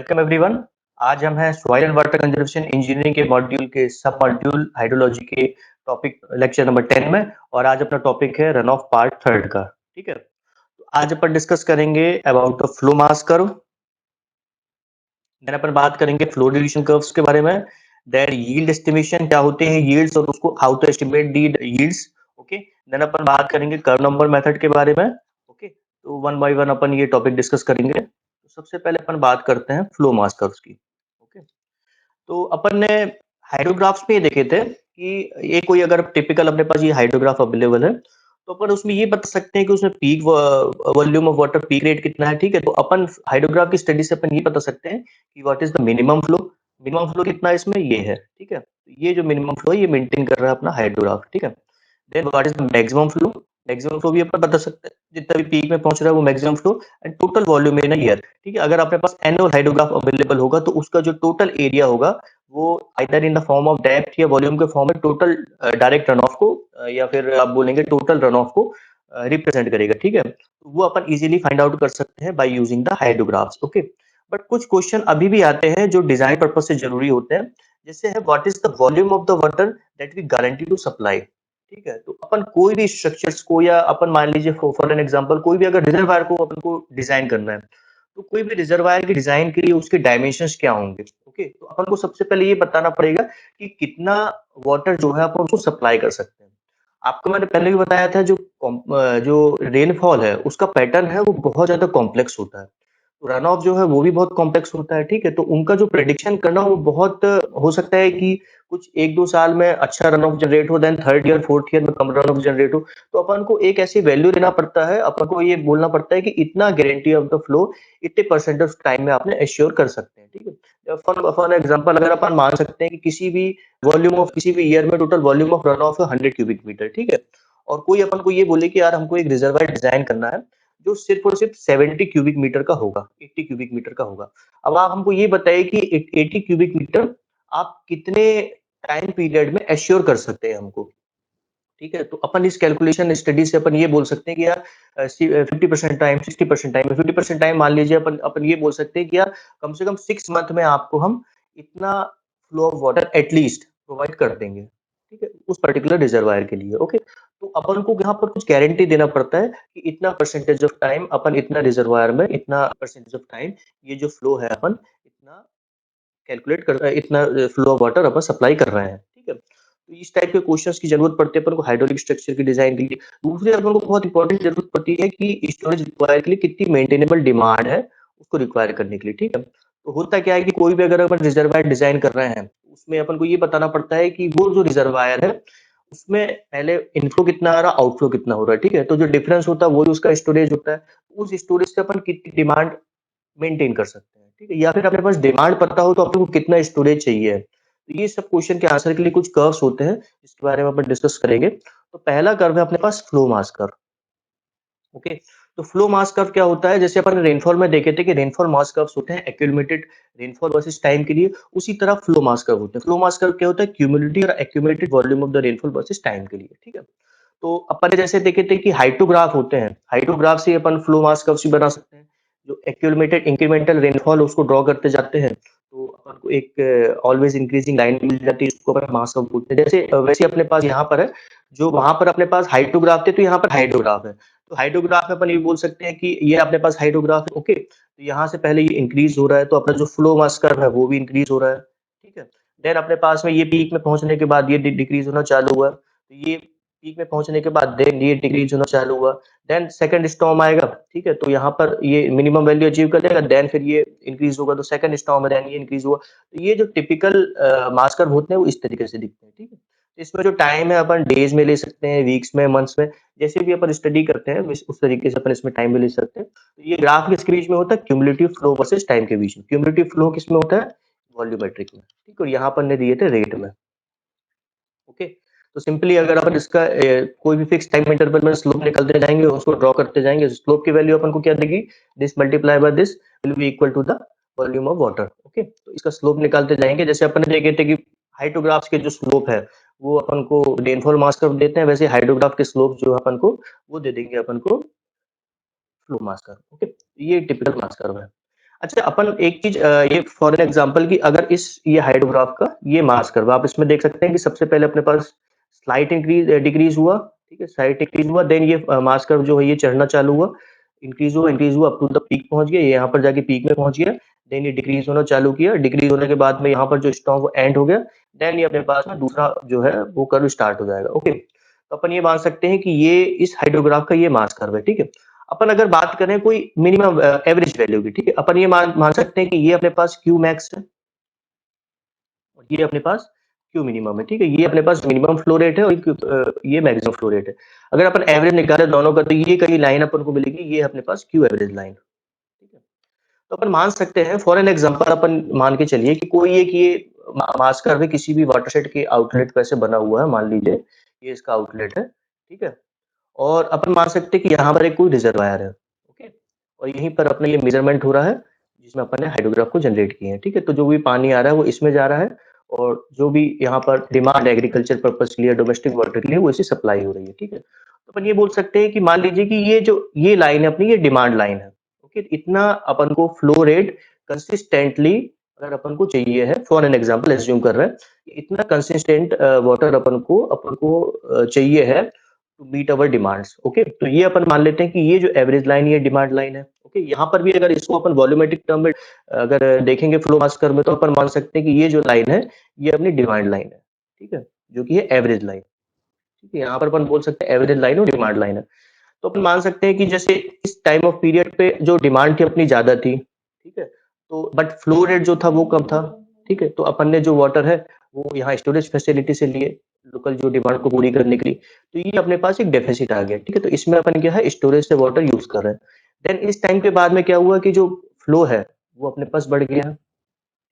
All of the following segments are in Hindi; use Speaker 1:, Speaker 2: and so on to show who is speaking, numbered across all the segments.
Speaker 1: Welcome everyone. आज हम हैं soil and water conservation engineering के मॉड्यूल के सब मॉड्यूल हाइड्रोलॉजी के टॉपिक लेक्चर नंबर 10 में। और आज अपना टॉपिक है रन ऑफ पार्ट थर्ड का। ठीक है, तो आज अपन डिस्कस करेंगे about the flow mass curve. Then अपन बात करेंगे फ्लो डिल्यूशन कर्व्स के बारे में। देन यील्ड एस्टिमेशन क्या होते हैं यील्ड्स और उसको how to estimate the yields. Okay, then अपन बात करेंगे कर्व नंबर मेथड के बारे में। ओके, तो वन बाय वन अपन ये टॉपिक डिस्कस करेंगे। तो सबसे पहले अपन बात करते हैं फ्लो मास कर्व्स की। ओके, तो अपन ने हाइड्रोग्राफ्स में ये देखे थे कि ये कोई अगर टिपिकल अपने पास ये हाइड्रोग्राफ अवेलेबल है तो अपन उसमें ये बता सकते हैं कि उसमें peak volume of water peak rate कितना है। ठीक है, तो अपन हाइड्रोग्राफ की स्टडी से अपन ये बता सकते हैं कि what is the minimum flow कितना है इसमें ये है। ठीक है, तो ये जो मिनिमम फ्लो है ये मेंटेन कर रहा है अपना हाइड्रोग्राफ। ठीक है, then what is the maximum flow भी अपन बता सकते हैं जितना भी पीक में पहुंच रहा है वो maximum flow and total volume in a year. ठीक है, अगर आपके पास एनुअल हाइड्रोग्राफ अवेलेबल होगा तो उसका जो टोटल एरिया होगा वो either in the form of depth या वॉल्यूम के फॉर्म में टोटल डायरेक्ट रन ऑफ को या फिर आप बोलेंगे टोटल रन ऑफ को रिप्रेजेंट करेगा। ठीक है, तो वो अपन इजीली फाइंड आउट कर सकते हैं by using the hydrographs. Okay, but कुछ क्वेश्चन अभी भी आते हैं जो डिजाइन पर्पज से जरूरी होते हैं, जैसे है what is the volume of the water that we guarantee to supply. ठीक है, तो अपन कोई भी स्ट्रक्चर्स को या अपन मान लीजिए फॉर एन एग्जांपल कोई भी अगर रिजर्वायर को अपन को डिजाइन करना है तो कोई भी रिजर्वायर के डिजाइन के लिए उसके डायमेंशंस क्या होंगे। ओके, तो अपन को सबसे पहले ये बताना पड़ेगा कि कितना वाटर जो है अपन उसको सप्लाई कर सकते हैं। आपको मैंने पहले भी बताया था जो रेनफॉल है उसका पैटर्न है वो बहुत ज्यादा कॉम्प्लेक्स होता है। तो रन ऑफ जो है वो भी बहुत कॉम्प्लेक्स होता है। ठीक है, तो उनका जो प्रेडिक्शन करना वो बहुत हो सकता है कि कुछ 1-2 साल में अच्छा रन ऑफ जनरेट हो, then third year fourth year में कम रन ऑफ जनरेट हो। तो अपन को एक ऐसी वैल्यू लेना पड़ता है, अपन को ये बोलना पड़ता है कि इतना गारंटी ऑफ द फ्लो इतने परसेंट ऑफ टाइम में आपने एश्योर कर सकते हैं। ठीक है, फॉर एग्जांपल अगर अपन मान सकते हैं कि किसी भी वॉल्यूम ऑफ किसी भी ईयर में total volume of run of है 100 क्यूबिक मीटर। ठीक है, और कोई अपन को ये बोले कि यार हमको एक रिजर्वायर डिजाइन करना है जो सिर्फ और सिर्फ 70 क्यूबिक मीटर का होगा, 80 क्यूबिक मीटर का होगा। अब आप हमको ये बताइए कि 80 क्यूबिक मीटर आप कितने टाइम पीरियड में एश्योर कर सकते हैं हमको। ठीक है, तो अपन इस कैलकुलेशन स्टडी से अपन ये बोल सकते हैं कि यार 50% टाइम 60% टाइम 50% टाइम मान लीजिए अपन अपन ये बोल सकते हैं कि यार कम से कम 6 मंथ में आपको हम इतना flow of water at least provide कर देंगे। ठीक है, उस पर्टिकुलर रिजर्वायर के लिए। ओके, तो अपन को यहाँ पर कुछ गारंटी देना पड़ता है कि इतना परसेंटेज ऑफ टाइम अपन इतना रिजर्वायर में इतना परसेंटेज ऑफ टाइम ये जो फ्लो है अपन इतना कैलकुलेट कर इतना flow of water upon supply कर रहे हैं। ठीक है, तो इस टाइप के क्वेश्चंस की जरूरत पड़ती है अपन को हाइड्रोलिक स्ट्रक्चर की डिजाइन के लिए। दूसरी अपन को बहुत इंपॉर्टेंट जरूरत पड़ती है कि स्टोरेज रिक्वायर के लिए कितनी मेंटेनेबल डिमांड है उसको रिक्वायर करने के लिए। ठीक है, तो होता क्या है कि कोई भी अगर अपन रिजर्वायर डिजाइन कर रहे हैं उसमें अपन को ये बताना पड़ता है कि वो जो रिजर्वायर है उसमें पहले इनफ्लो कितना आ रहा है आउटफ्लो कितना हो रहा है। ठीक है, तो जो डिफरेंस होता है वही उसका स्टोरेज होता है। उस स्टोरेज से अपन कितनी डिमांड मेंटेन कर सकते हैं। ठीक है, या फिर अपने पास डिमांड पता हो तो अपने को कितना स्टोरेज चाहिए। तो ये सब क्वेश्चन के आंसर के लिए कुछ कर्व्स होते हैं जिसके बारे में अपन डिस्कस करेंगे। तो पहला कर्व है अपने पास फ्लो मास कर्व। ओके, तो फ्लो मास कर्व क्या होता है, जैसे अपन रेनफॉल में देखे थे कि रेनफॉल मास कर्व्स होते हैं एक्यूमुलेटेड रेनफॉल वर्सेस टाइम के लिए, उसी तरह फ्लो मास कर्व होते हैं। फ्लो मास कर्व क्या होता है, क्यूमुलेटिव और accumulated volume of the rainfall versus time के लिए। ठीक है, तो अपन ने जैसे देखे थे कि हाइड्रोग्राफ होते हैं, हाइड्रोग्राफ से अपन फ्लो मास कर्व भी बना सकते हैं। जो एक्यूमुलेटेड इंक्रीमेंटल रेनफॉल उसको ड्रॉ करते जाते हैं तो अपन को एक ऑलवेज इंक्रीजिंग लाइन मिल जाती है, उसको अपन मास कर्व बोलते हैं। जैसे वैसे अपने पास यहाँ पर है, जो वहां पर अपने पास हाइड्रोग्राफ थे तो यहाँ पर हाइड्रोग्राफ है। तो हाइड्रोग्राफ में अपन ये बोल सकते हैं कि ये अपने पास हाइड्रोग्राफ है। ओके, तो यहाँ से पहले ये इंक्रीज हो रहा है तो अपना जो फ्लो मास कर्व है वो भी इंक्रीज हो रहा है। ठीक है, देन अपने पास में ये पीक में पहुंचने के बाद ये डिक्रीज होना चालू हुआ, तो ये पीक में पहुंचने के बाद देन ये डिक्रीज होना चालू हुआ। देन सेकंड स्टॉर्म आएगा। ठीक है, तो यहाँ पर ये मिनिमम वैल्यू अचीव कर लेगा, देन फिर ये इंक्रीज होगा, तो सेकंड स्टॉर्म है, देन ये इंक्रीज हुआ। तो ये जो टिपिकल मास कर्व होते हैं वो इस तरीके से दिखते हैं। ठीक है, तो इसमें जो टाइम है अपन डेज में ले सकते हैं, वीक्स में, मंथ्स में, जैसे भी अपन स्टडी करते हैं उस तरीके से अपन इसमें टाइम भी ले सकते हैं। तो ये ग्राफ किसके बीच में होता है, क्यूमुलेटिव फ्लो वर्सेस टाइम के बीच में। क्यूमुलेटिव फ्लो किस में होता है, वॉल्यूमेट्रिक में। ठीक है, और यहाँ पर ने दिए थे रेट में। ओके, तो सिंपली अगर अपन इसका कोई भी फिक्स टाइम इंटरवल में स्लोप निकलते जाएंगे उसको ड्रॉ करते जाएंगे, स्लोप की वैल्यू अपन को क्या देगी, this multiply by this will be equal to the volume of water. Okay, तो इसका स्लोप निकालते जाएंगे, जैसे अपन ने देखे थे कि हाइड्रोग्राफ्स के जो स्लोप है वो अपन को रेनफॉल मास कर्व देते हैं, वैसे हाइड्रोग्राफ के स्लोप जो है अपन को वो दे देंगे अपन को फ्लो मास कर्व। ओके, ये टिपिकल मास कर्व है। अच्छा अपन एक चीज़ ये फॉर एन एग्ज़ाम्पल कि अगर इस ये हाइड्रोग्राफ का ये मास कर्व आप इसमें देख सकते हैं कि सबसे पहले अपने पास स्लाइट डिक्रीज़ हुआ, ठीक है? स्लाइट डिक्रीज़ हुआ देन ये मास कर्व जो है ये चढ़ना चालू हुआ, इंक्रीज़ हुआ अप टू द पीक पहुँच गया, ये यहाँ पर जाके पीक में पहुँच गया, देन ये डिक्रीज़ होना चालू किया, डिक्रीज़ होने के बाद में यहाँ पर जो स्टॉक वो एंड हो गया, देन ये अपने पास में दूसरा जो है वो कर्व स्टार्ट हो जाएगा, ओके? तो अपन ये मान सकते हैं कि ये इस हाइड्रोग्राफ का ये मास कर्व है, ठीक है? अपन अगर बात करें कोई मिनिमम एवरेज वैल्यू की, ठीक है? अपन ये मान मान सकते हैं कि ये अपने पास क्यू मैक्स है और ये अपने पास क्यू मिनिमम है, ठीक है? ये अपने पास मिनिमम फ्लो रेट है और ये मैक्सिमम फ्लो रेट है। अगर अपन एवरेज निकालें दोनों का तो ये कहीं लाइन अपन को मिलेगी, ये अपने पास क्यू एवरेज लाइन, ठीक है? तो अपन मान सकते हैं फॉर एन एग्जांपल अपन मान के चलिए कि कोई एक ये मास कर्व है किसी भी वाटरशेड के आउटलेट पे ऐसे बना हुआ है, मान लीजिए ये इसका आउटलेट है, ठीक है? और अपन मान सकते हैं कि यहाँ पर एक कोई रिजर्वायर है, ओके? और यहीं पर अपना ये मेजरमेंट हो रहा है, जिसमें अपन ने हाइड्रोग्राफ को जनरेट किए हैं, ठीक है? तो जो भी पानी आ रहा है वो इसमें जा रहा है और जो भी यहाँ पर डिमांड एग्रीकल्चर पर्पज़ के लिए, डोमेस्टिक वाटर के लिए वो इसे सप्लाई हो रही है, ठीक है? तो अपन ये बोल सकते हैं कि मान लीजिए कि ये जो ये लाइन है अपनी ये डिमांड लाइन है, ओके? इतना अपन को फ्लो रेट कंसिस्टेंटली अगर अपन को चाहिए है, फॉर एन एग्जांपल अज़्यूम कर रहे हैं, इतना कंसिस्टेंट वाटर अपन को चाहिए है to meet our demands, okay? तो ये अपन मान लेते हैं कि ये जो एवरेज लाइन ये डिमांड लाइन है, ओके? यहाँ पर भी अगर इसको अपन वॉल्यूमेट्रिक टर्म में अगर देखेंगे फ्लो मास कर्व में तो अपन मान सकते हैं कि ये जो लाइन है, ये अपनी डिमांड लाइन है, ठीक है? जो कि है एवरेज लाइन, ठीक है? यहाँ पर अपन बोल सकते हैं एवरेज लाइन और डिमांड लाइन है। तो अपन मान सकते हैं कि जैसे इस टाइम ऑफ पीरियड पे जो डिमांड थी अपनी ज़्यादा थी, ठीक है? तो बट फ्लो रेट जो था वो कम था, ठीक है? तो अपन ने जो वाटर है वो यहाँ स्टोरेज फैसिलिटी से लिए, लोकल जो डिमांड को पूरी करने के लिए। तो ये अपने पास एक डेफिसिट आ गया, ठीक है? तो इसमें अपन क्या है स्टोरेज से वाटर यूज़ कर रहे हैं। देन इस टाइम के बाद में क्या हुआ कि जो फ्लो है वो अपने पास बढ़ गया,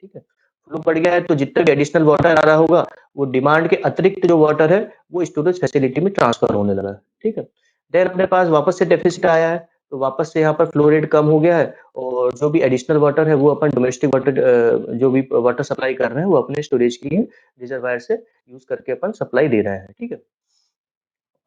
Speaker 1: ठीक है? फ्लो बढ़ गया है तो जितना भी एडिशनल वाटर आ रहा होगा, वो डिमांड के अतिरिक्त जो वाटर है, वो स्टोरेज फैसिलिटी में ट्रांसफर होने लगा है, ठीक है? देन अपने पास वापस से डेफिसिट आया है, तो वापस से यहाँ पर फ्लो रेट कम हो गया है और जो भी एडिशनल वाटर है, वो अपन डोमेस्टिक वाटर जो भी वाटर सप्लाई कर रहे हैं, वो अपने स्टोरेज के लिए रिजर्वायर से यूज़ करके अपन सप्लाई दे रहे हैं, ठीक है?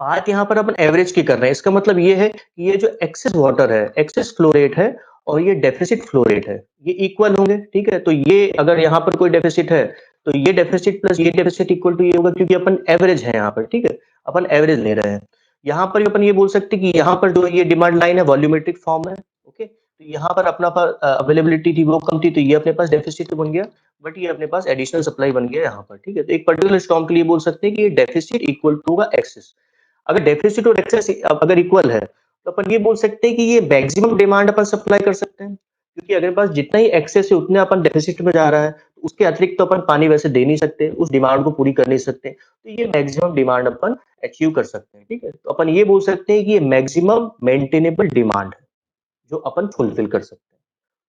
Speaker 1: बात यहाँ पर अपन एवरेज की कर रहे हैं। इसका मतलब ये है कि ये जो एक्सेस वाटर है, एक्सेस फ्लो रेट है और ये डेफिसिट फ्लो रेट है, ये इक्वल होंगे, ठीक है? तो ये अगर यहाँ पर कोई डेफिसिट है, तो ये डेफिसिट प्लस ये डेफिसिट इक्वल टू ये होगा क्योंकि अपन एवरेज है यहाँ पर, ठीक है? अपन एवरेज ले रहे हैं। यहाँ पर भी अपन ये बोल सकते हैं कि यहाँ पर जो ये डिमांड लाइन है वॉल्यूमेट्रिक फॉर्म है, ओके? तो यहाँ पर अपना अवेलेबिलिटी थी वो कम थी, तो ये अपने पास डेफिसिट बन गया, बट ये अपने पास एडिशनल सप्लाई बन गया यहाँ पर, ठीक है? तो एक पर्टिकुलर स्टॉर्म के लिए बोल सकते हैं कि ये डेफिसिट इक्वल टू होगा एक्सेस। अगर डेफिसिट और एक्सेस अगर इक्वल है, तो अपन ये बोल सकते हैं कि ये मैक्सिमम डिमांड अपन सप्लाई कर सकते हैं। क्योंकि अगर पास जितना ही एक्सेस है उतने अपन डेफिसिट में जा रहा है, तो उसके अतिरिक्त तो अपन पानी वैसे दे नहीं सकते, उस डिमांड को पूरी कर नहीं सकते। तो ये मैक्सिमम डिमांड अपन अचीव कर सकते हैं, ठीक है? तो अपन ये बोल सकते हैं कि ये मैक्सिमम मेंटेनेबल डिमांड है, जो अपन फुलफिल कर सकते हैं,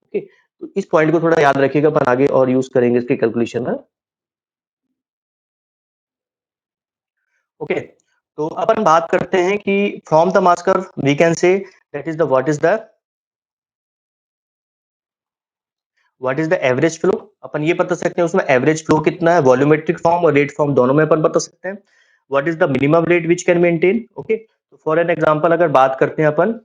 Speaker 1: ओके? तो इस पॉइंट को थोड़ा याद रखिएगा, अपन आगे और यूज़ करेंगे इसके कैलकुलेशन में, ओके? तो अपन बात करते हैं कि from the mass curve we can say that is the what is the average flow. अपन ये बता सकते हैं उसमें एवरेज फ्लो कितना है, वॉल्यूमेट्रिक फॉर्म और रेट फॉर्म दोनों में अपन बता सकते हैं। What is the minimum rate which can maintain, okay? तो फॉर एन एग्जांपल अगर बात करते हैं अपन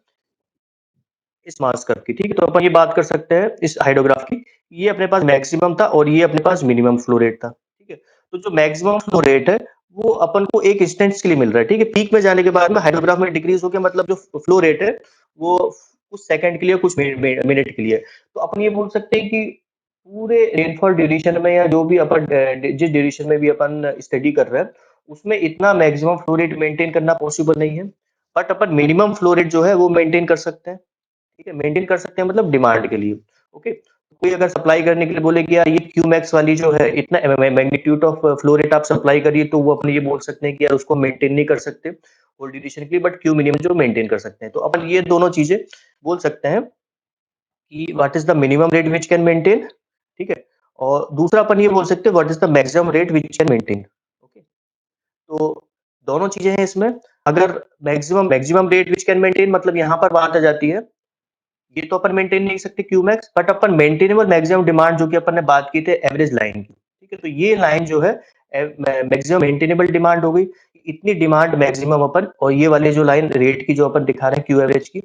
Speaker 1: इस मास कर्व की, ठीक है? तो अपन ये बात कर सकते हैं इस हाइड्रोग्राफ की, ये अपने पास मैक्सिमम था और ये अपने पास मिनिमम फ्लो रेट था, ठीक है? तो जो मैक्सिमम फ्लो रेट है वो अपन को एक इंस्टेंट्स के लिए मिल रहा है, ठीक है? पीक में जाने के बाद में हाइड्रोग्राफ में डिक्रीज हो गया, मतलब जो फ्लो रेट है वो कुछ सेकंड के लिए कुछ मिनट के लिए। तो अपन ये बोल सकते हैं कि पूरे रेनफॉल ड्यूरेशन में या जो भी अपन जिस ड्यूरेशन में भी अपन स्टडी कर रहे हैं उसमें इतना मैक्सिमम फ्लो रेट मेंटेन करना पॉसिबल नहीं है, but upon minimum flow rate जो है वो मेंटेन कर सकते हैं, ठीक है? मेंटेन कर सकते हैं मतलब डिमांड के लिए, ओके? कोई अगर सप्लाई करने के लिए बोले कि यार ये क्यू मैक्स वाली जो है इतना मैग्नीट्यूड ऑफ फ्लो रेट आप सप्लाई करिए, तो वो अपन ये बोल सकते हैं कि यार उसको मेंटेन नहीं कर सकते होल ड्यूरेशन के लिए, बट क्यू मिनिमम जो मेंटेन कर सकते हैं। तो अपन ये दोनों चीजें बोल सकते हैं कि what is the minimum rate which can maintain, ठीक है? और दूसरा अपन ये बोल सकते हैं what is the maximum rate which can maintain, okay? तो दोनों चीजें हैं इसमें। अगर maximum maximum rate which can maintain मतलब यहाँ पर बात आ जाती है, ये तो अपन मेंटेन नहीं सकते Q max, but upon maintainable maximum demand जो कि अपन ने बात की थी एवरेज लाइन की, ठीक है? तो ये लाइन जो है मैक्सिमम मेंटेनेबल डिमांड हो गई, इतनी डिमांड मैक्सिमम अपन, और ये वाली जो लाइन रेट की जो अपन दिखा रहे हैं क्यू एवरेज की,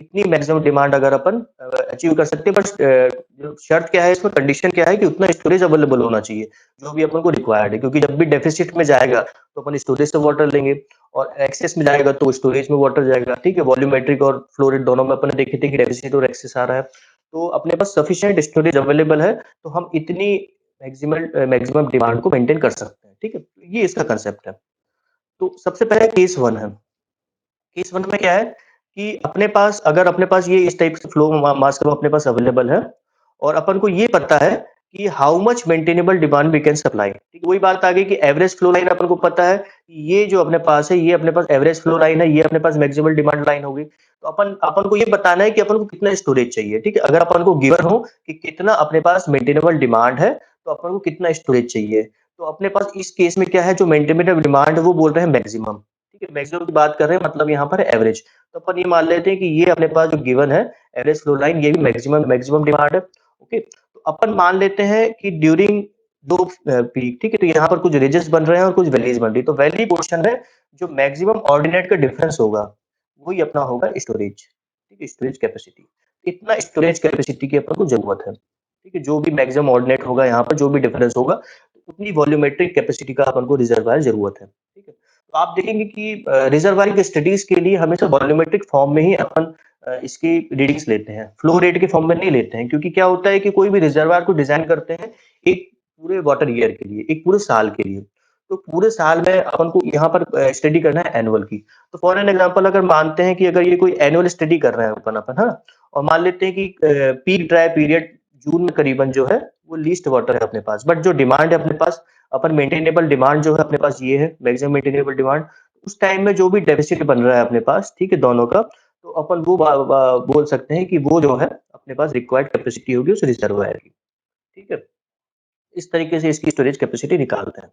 Speaker 1: इतनी मैक्सिमम डिमांड अगर अपन अचीव कर सकते हैं, बट जो शर्त क्या है इसमें, कंडीशन क्या है कि उतना स्टोरेज अवेलेबल होना चाहिए, जो भी अपन को रिक्वायर्ड है, क्योंकि जब भी डेफिसिट में जाएगा तो अपन स्टोरेज से वाटर लेंगे, और एक्सेस में जाएगा तो स्टोरेज में वाटर जाएगा, ठीक है। वॉल्यूमेट्रिक और फ्लो रेट दोनों में अपन ने देखे थे कि डेफिसिट और एक्सेस आ रहा है, तो अपने पास सफिशिएंट स्टोरेज अवेलेबल है, तो हम इतनी मैक्सिमम मैक्सिमम डिमांड को मेंटेन कर सकते हैं, ठीक है। ये इसका कंसेप्ट है। तो सबसे पहले केस वन है। केस वन में क्या है कि अपने पास, अगर अपने पास ये इस टाइप से फ्लो मास कर्व अपने पास अवेलेबल है, और अपन को ये पता है कि how much maintainable demand we can supply, ठीक है। वही बात आ गई कि एवरेज फ्लो लाइन अपन को पता है कि ये जो अपने पास है, ये अपने पास एवरेज फ्लो लाइन है, ये अपने पास मैक्सिमल डिमांड लाइन होगी। तो अपन अपन को ये बताना है कि अपन को कितना स्टोरेज चाहिए, ठीक है। अगर अपन को गिवन हो कि कितना अपने पास मेंटेनेबल डिमांड है, तो अपन को कितना स्टोरेज चाहिए। तो अपने पास इस केस में क्या है, जो मेंटेनेबल डिमांड है वो बोल रहे हैं मैक्सिमम, ठीक है। मैक्सिमम की बात कर रहे हैं, मतलब यहाँ पर एवरेज। तो अपन ये मान लेते हैं कि ये अपने पास जो गिवन है एवरेज फ्लो लाइन, ये भी मैक्सिमम मैक्सिमम डिमांड है, ओके। तो अपन मान लेते हैं कि ड्यूरिंग दो पीक, ठीक है, तो यहाँ पर कुछ रेजेस बन रहे हैं और कुछ वैलीज बन रही है। तो वैली पोर्शन है, जो मैक्सिमम ऑर्डिनेट का डिफरेंस होगा, वही अपना होगा स्टोरेज, ठीक है, स्टोरेज कैपेसिटी। इतना स्टोरेज कैपेसिटी की अपन को जरूरत है, ठीक है। जो भी मैक्सिमम ऑर्डिनेट होगा, यहाँ पर जो भी डिफरेंस होगा, उतनी वॉल्यूमेट्रिक कैपेसिटी का अपन को रिजर्वायर जरूरत है, ठीक है। तो आप देखेंगे कि रिजर्वायर की स्टडीज के लिए हमेशा वॉल्यूमेट्रिक फॉर्म में ही अपन इसकी रीडिंग्स लेते हैं, फ्लो रेट के फॉर्म में नहीं लेते हैं, क्योंकि क्या होता है कि कोई भी रिजर्वायर को डिजाइन करते हैं एक पूरे वाटर ईयर के लिए, एक पूरे साल के लिए। तो पूरे साल में अपन को यहाँ पर स्टडी करना है एनुअल की। तो फॉर एन एग्जांपल अगर मानते हैं कि अगर ये कोई एनुअल स्टडी कर रहे हैं अपन अपन, हाँ, और मान लेते हैं कि पीक ड्राई पीरियड जून में करीबन जो है वो लीस्ट वाटर है अपने पास, बट जो डिमांड है अपने पास, अपन मेंटेनेबल डिमांड जो है अपने पास ये है मैक्सिमम मेंटेनेबल डिमांड। उस टाइम में जो भी डेफिसिट बन रहा है अपने पास, ठीक है, दोनों का, तो अपन वो बोल सकते हैं कि वो जो है अपने पास रिक्वायर्ड कैपेसिटी होगी उस रिजर्वायर की, ठीक है। इस तरीके से इसकी स्टोरेज कैपेसिटी निकालते हैं।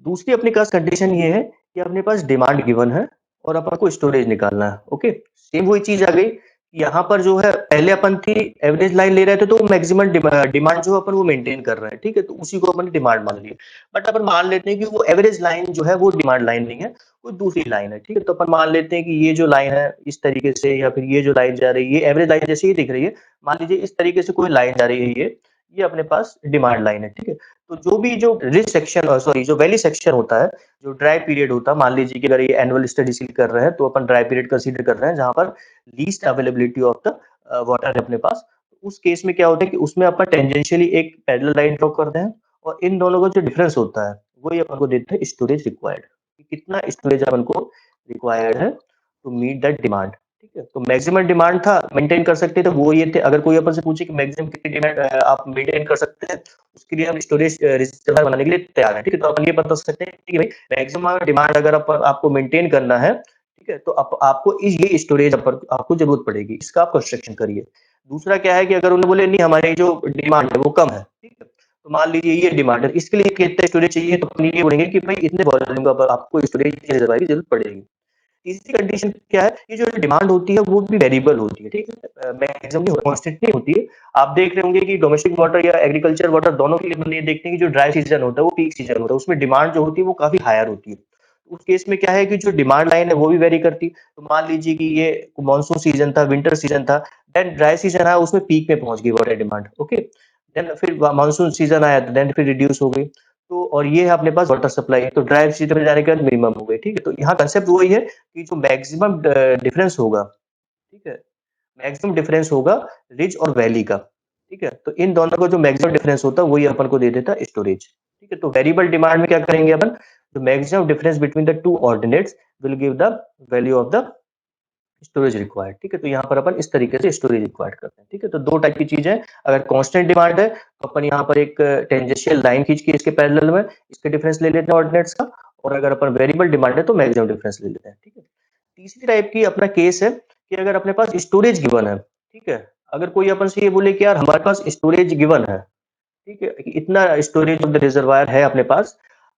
Speaker 1: दूसरी अपने पास कंडीशन ये है कि अपने पास डिमांड गिवन है और अपन को स्टोरेज निकालना है, ओके। सेम वही चीज आ गई, यहाँ पर जो है पहले अपन थी एवरेज लाइन ले रहे थे, तो मैक्सिमम डिमांड जो अपन वो मेंटेन कर रहे हैं, ठीक है, तो उसी को अपन डिमांड मान लिया। बट अपन मान लेते हैं कि वो एवरेज लाइन जो है वो डिमांड लाइन नहीं है, कोई दूसरी लाइन है, ठीक है। तो अपन मान लेते हैं कि ये जो लाइन है इस तरीके से, या फिर ये जो लाइन जा रही है ये एवरेज लाइन जैसे ही दिख रही है, मान लीजिए इस तरीके से कोई लाइन जा रही है, ये अपने पास डिमांड लाइन है, ठीक है। तो जो भी जो रिच सेक्शन, सॉरी, जो वैली सेक्शन होता है, जो ड्राई पीरियड होता है, मान लीजिए कि अगर ये एनुअल स्टडी कर रहे हैं, तो अपन ड्राई पीरियड कंसीडर कर रहे हैं जहां पर least availability of the water है अपने पास। तो उस केस में क्या होता है कि उसमें अपन टेंजेंशियली एक पैरेलल लाइन ड्रॉ करते हैं, और इन दोनों का जो डिफरेंस होता है वही अपन को देते हैं स्टोरेज रिक्वायर्ड, कि कितना स्टोरेज अपन को रिक्वायर्ड है टू मीट दैट डिमांड, ठीक है। तो मैक्सिमम डिमांड था, मेंटेन कर सकते थे, वो ये थे। अगर कोई अपन से पूछे कि मैक्सिमम कितनी डिमांड आप मेंटेन कर सकते हैं, उसके लिए हम स्टोरेज रिजर्व बनाने के लिए तैयार हैं, ठीक है। तो अपन ये बता सकते हैं कि भाई मैक्सिमम डिमांड अगर आपको मेंटेन करना है, ठीक है, तो आपको ये स्टोरेज आपको जरूरत पड़ेगी, इसका आप कंस्ट्रक्शन करिए। दूसरा क्या है कि अगर उन्हें बोले नहीं हमारी जो डिमांड है वो कम है, ठीक है, तो मान लीजिए ये डिमांड है, इसके लिए कितना स्टोरेज चाहिए, तो अपन ये बोलेंगे कि भाई इतने वॉल्यूम का आपको स्टोरेज रिजर्वायर की जरूरत पड़ेगी। तीसरी कंडीशन क्या है, ये जो डिमांड होती है वो भी वेरिएबल होती है, ठीक है, मैक्सिमम नहीं, कांस्टेंट नहीं होती है। आप देख रहे होंगे कि डोमेस्टिक वाटर या एग्रीकल्चर वाटर दोनों के लिए अपन ये देखते हैं कि जो ड्राई सीजन होता है वो पीक सीजन होता है, उसमें डिमांड जो होती है वो काफी हायर होती है। उस केस में क्या है कि जो डिमांड लाइन है वो भी वेरी करती है। तो मान लीजिए कि ये मानसून सीजन था, विंटर सीजन था, देन ड्राई सीजन आया, उसमें पीक में पहुंच गई वाटर डिमांड, ओके। देन फिर मानसून सीजन आया, देन फिर रिड्यूस हो गई। तो और ये है अपने पास वाटर सप्लाई है, तो ड्राई सीजन में जाने के बाद मिनिमम हो गई, ठीक है। तो यहाँ कंसेप्ट वही है कि जो मैक्सिमम डिफरेंस होगा, ठीक है, मैक्सिमम डिफरेंस होगा रिज और वैली का, ठीक है। तो इन दोनों का जो मैक्सिमम डिफरेंस होता है वही अपन को दे देता है स्टोरेज, ठीक है। तो वेरिएबल डिमांड में क्या करेंगे अपन, the maximum difference between the two ordinates will give the value of the storage required, ठीक है। तो यहाँ पर अपन इस तरीके से स्टोरेज रिक्वायर्ड करते हैं, ठीक है। तो दो टाइप की चीजें हैं। अगर कांस्टेंट डिमांड है तो अपन यहाँ पर एक टेंजेंशियल लाइन खींच के इसके पैरेलल में इसके डिफरेंस ले लेते हैं ऑर्डिनेट्स का, और अगर अपन वेरिएबल डिमांड है तो मैक्सिमम डिफरेंस ले लेते हैं, ठीक है। तीसरी टाइप की अपना केस है कि अगर अपने पास स्टोरेज गिवन है, ठीक है, अगर कोई अपन से ये बोले कि यार हमारे पास स्टोरेज गिवन है, ठीक है, कि इतना स्टोरेज ऑफ द रिजर्वायर है अपने पास,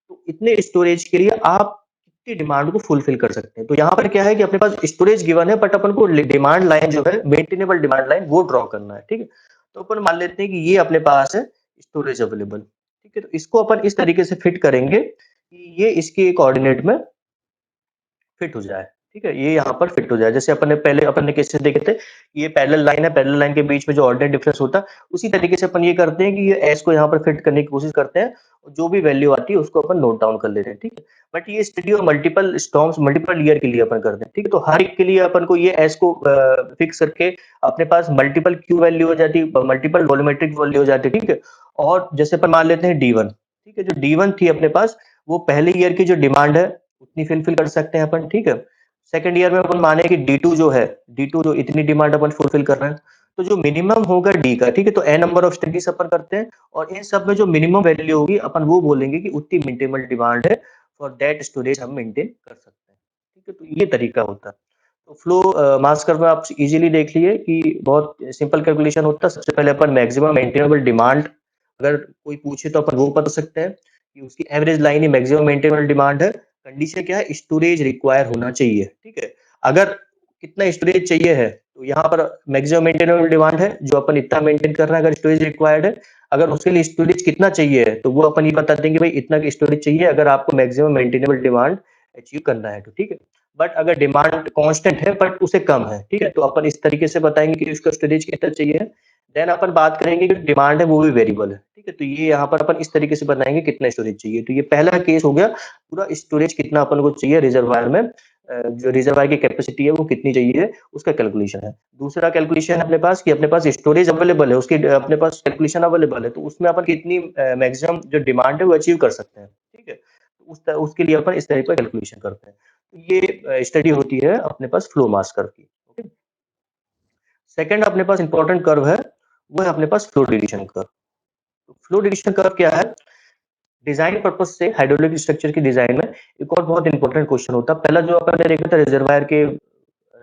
Speaker 1: तो इतने स्टोरेज के लिए आप कितनी डिमांड को फुलफिल कर सकते हैं। तो यहाँ पर क्या है कि अपने पास स्टोरेज गिवन है, बट अपन को डिमांड लाइन जो है मेंटेनेबल डिमांड लाइन वो ड्रॉ करना है, ठीक है। तो अपन मान लेते हैं कि ये अपने पास है स्टोरेज अवेलेबल, ठीक है। तो इसको अपन इस तरीके से फिट करेंगे कि ये इसके कोऑर्डिनेट में फिट हो जाए, ठीक है? ये यहाँ पर फिट हो जाए। जैसे अपन ने केसेस देखे थे, ये पैरेलल लाइन है, पैरेलल लाइन के बीच में जो ऑर्डिनरी डिफरेंस होता है, उसी तरीके से अपन ये करते हैं कि ये एस को यहाँ पर फिट करने की कोशिश करते हैं, और जो भी वैल्यू आती है उसको अपन नोट डाउन कर लेते हैं, ठीक है? बट ये स्टडी और मल्टीपल स्टॉर्म्स, मल्टीपल ईयर के लिए अपन करते हैं, ठीक है? तो हर एक के लिए अपन को ये एस को फिक्स करके अपने पास मल्टीपल क्यू वैल्यू हो जाती है, मल्टीपल वॉल्यूमेट्रिक वैल्यू हो जाती है, ठीक है? और जैसे अपन मान लेते हैं D1, ठीक है? जो D1 थी अपने पास, वो पहले ईयर की जो डिमांड है, उतनी फुलफिल कर सकते हैं अपन, ठीक है? सेकंड ईयर में अपन माने कि D2 जो है, D2 जो इतनी डिमांड अपन फुलफिल कर रहे हैं, तो जो मिनिमम होगा डी का, ठीक है? तो एन नंबर ऑफ स्टडीज अपन करते हैं, और इन सब में जो मिनिमम वैल्यू होगी अपन वो बोलेंगे कि उतनी मेंटेनेबल डिमांड है, फॉर दैट स्टोरेज हम मेंटेन कर सकते हैं, ठीक है? तो ये तरीका होता है। तो फ्लो मास कर्व में आप इजीली देख लिए कि बहुत सिंपल कैलकुलेशन होता है। सबसे पहले अपन मैक्सिमम मेंटेनेबल डिमांड, अगर कोई पूछे तो अपन वो बता सकते हैं कि उसकी एवरेज लाइन ही मैक्सिमम मेंटेनेबल डिमांड है। कंडीशन क्या है? स्टोरेज रिक्वायर होना चाहिए, ठीक है? अगर कितना स्टोरेज चाहिए है, तो यहाँ पर मैक्सिमम मेंटेनेबल डिमांड है, जो अपन इतना मेंटेन कर रहे हैं, अगर स्टोरेज रिक्वायर्ड है। अगर उसके लिए स्टोरेज कितना चाहिए है, तो वो अपन ये बता देंगे भाई इतना की स्टोरेज चाहिए, अगर आपको मैक्सिमम मेंटेनेबल डिमांड अचीव करना है तो, ठीक है? बट अगर डिमांड कांस्टेंट है बट उसे कम है, ठीक है? तो अपन इस तरीके से बताएंगे कि उसका स्टोरेज कितना चाहिए है। देन अपन बात करेंगे कि डिमांड है वो भी वेरिएबल है, ठीक है? तो ये यहाँ पर अपन इस तरीके से बताएंगे कितना स्टोरेज चाहिए। तो ये पहला केस हो गया, पूरा स्टोरेज कितना अपन को चाहिए रिजर्वायर में, जो रिजर्वायर की कैपेसिटी है वो कितनी चाहिए, उसका कैलकुलेशन है। दूसरा कैलकुलेशन है अपने पास कि अपने पास स्टोरेज अवेलेबल है, उसकी अपने पास कैलकुलेशन अवेलेबल है, तो उसमें अपन कितनी मैक्सिमम जो डिमांड है वो अचीव कर सकते हैं, ठीक है? तो उसके लिए अपन इस तरह का कैलकुलेशन करते हैं। तो ये स्टडी होती है अपने पास फ्लो मास कर्व की। ओके। सेकंड अपने पास इंपॉर्टेंट कर्व है, वो है अपने पास फ्लो डिलीशन कर्व। तो फ्लो डिलीशन कर्व क्या है? डिजाइन पर्पज से हाइड्रोलिक स्ट्रक्चर की डिजाइन में एक और बहुत इंपॉर्टेंट क्वेश्चन होता है। पहला जो अपन ने देखा था रिजर्वायर के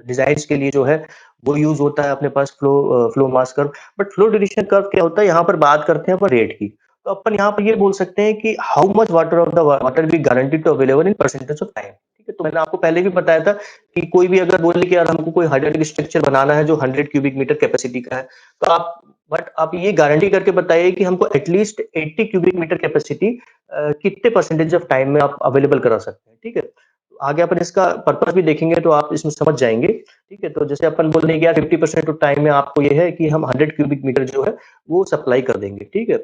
Speaker 1: डिजाइन के लिए जो है वो यूज होता है अपने पास flow mass curve. But flow deletion curve क्या होता है? यहाँ पर बात करते हैं अपन रेट की। तो अपन यहाँ पर ये बोल सकते हैं कि how much water of the water be guaranteed to available in percentage of time, ठीक है? तो मैंने आपको पहले भी बताया था कि कोई भी अगर बोले कि यार हमको कोई हाइड्रोलिक स्ट्रक्चर बनाना है जो 100 क्यूबिक मीटर कैपेसिटी का है, तो आप ये गारंटी करके बताइए कि हमको एटलीस्ट 80 क्यूबिक मीटर कैपेसिटी कितने परसेंटेज ऑफ टाइम में आप अवेलेबल करा सकते हैं, ठीक है? तो आगे अपन इसका पर्पस भी देखेंगे तो आप इसमें समझ जाएंगे, ठीक है? तो जैसे अपन बोल रहे हैं कि यार 50% ऑफ टाइम में आपको ये है कि हम 100 क्यूबिक मीटर जो है वो सप्लाई कर देंगे, ठीक है?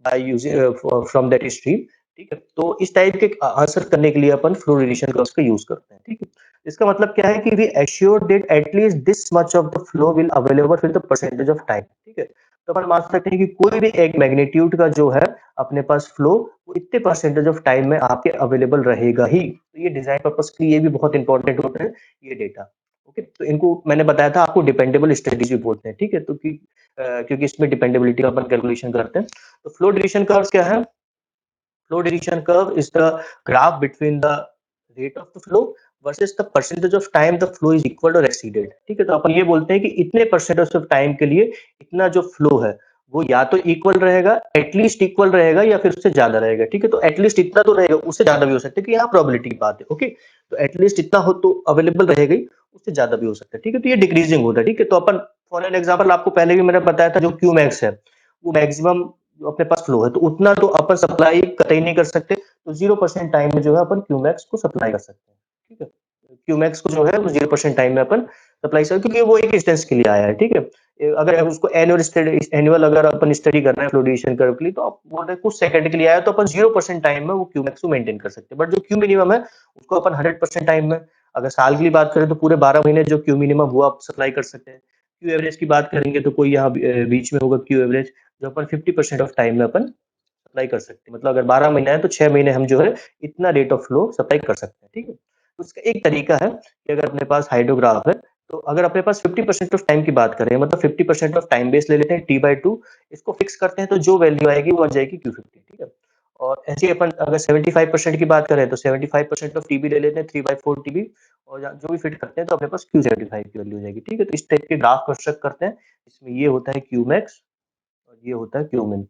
Speaker 1: By using from that stream, ठीक है? तो इस टाइप के आंसर करने के लिए अपन फ्लो रिलेशन कर्व्स का यूज करते हैं, ठीक है? इसका मतलब क्या है कि we assure that at least this much of the flow will available with the percentage of time, ठीक है? तो अपन मान सकते हैं कि कोई भी एक मैग्नीट्यूड का जो है अपने पास फ्लो, वो इतने परसेंटेज ऑफ टाइम में आपके अवेलेबल रहेगा ही। तो ये डिजाइन पर्पस के लिए ये भी बहुत इंपॉर्टेंट होता है, ये डेटा। ओके, तो इनको मैंने बताया था आपको डिपेंडेबल स्ट्रेटेजी बोलते हैं, ठीक है? तो क्योंकि इसमें डिपेंडेबिलिटी का अपन कैलकुलेशन करते हैं। तो फ्लो डिलीशन कर्व्स क्या है? Flow direction curve is the graph between the rate of the flow versus the percentage of time the flow is equal or exceeded, ठीक है? तो अपन ये बोलते हैं कि इतने परसेंटेज ऑफ टाइम के लिए इतना जो फ्लो है वो या तो इक्वल रहेगा, एटलीस्ट इक्वल रहेगा, या फिर उससे ज्यादा रहेगा, ठीक है? तो एटलीस्ट इतना तो रहेगा, उससे ज्यादा भी हो सकता है कि यहाँ प्रोबेबिलिटी की बात है। ओके, तो एटलीस्ट इतना हो तो अवेलेबल रहेगा ही, उससे ज्यादा भी हो सकता है, ठीक है? तो ये डिक्रीजिंग होता है, ठीक है? तो अपन फॉर एन एग्जाम्पल आपको पहले भी मैंने बताया था, जो क्यू मैक्स है वो मैक्सिमम जो अपने पास फ्लो है, तो उतना तो अपन सप्लाई कतई नहीं कर सकते। तो 0% टाइम में जो है अपन क्यूमैक्स को सप्लाई कर सकते हैं, ठीक है? क्यूमैक्स को जो है वो 0% टाइम में अपन सप्लाई कर, क्योंकि वो एक इंस्टेंस के लिए आया है, ठीक है? अगर उसको एनुअल अगर अपन स्टडी कर रहे हैं फ्लोडिएशन कर्व के लिए, तो आप बोल रहे हैं कुछ सेकंड के लिए आया, तो अपन 0% टाइम में वो क्यूमैक्स को मेंटेन कर सकते हैं। बट जो क्यू मिनिमम है उसको अपन 100% टाइम में, अगर साल के लिए बात करें तो पूरे 12 महीने जो क्यू मिनिमम हुआ आप सप्लाई कर सकते हैं। क्यू एवरेज की बात करेंगे तो कोई यहाँ बीच में होगा क्यू एवरेज, जो अपन 50% ऑफ टाइम में अपन सप्लाई कर सकते हैं। मतलब अगर 12 महीना है तो 6 महीने हम जो है इतना रेट ऑफ फ्लो सप्लाई कर सकते हैं, ठीक है? तो उसका एक तरीका है कि अगर अपने पास हाइड्रोग्राफ है, तो अगर अपने पास 50% ऑफ टाइम की बात करें, मतलब 50% ऑफ टाइम बेस ले लेते हैं T/2, इसको फिक्स करते हैं, तो जो वैल्यू आएगी वो आ जाएगी Q50, ठीक है? और ऐसे ही अपन अगर 75% की बात करें तो 75% ऑफ टीबी ले लेते हैं, 3/4 टीबी, और जो भी फिट करते हैं तो अपने पास Q75 की वैल्यू हो जाएगी, ठीक है? तो इस टाइप के ग्राफ कंस्ट्रक्ट करते हैं। इसमें ये होता है Qmax और ये होता है Qmin,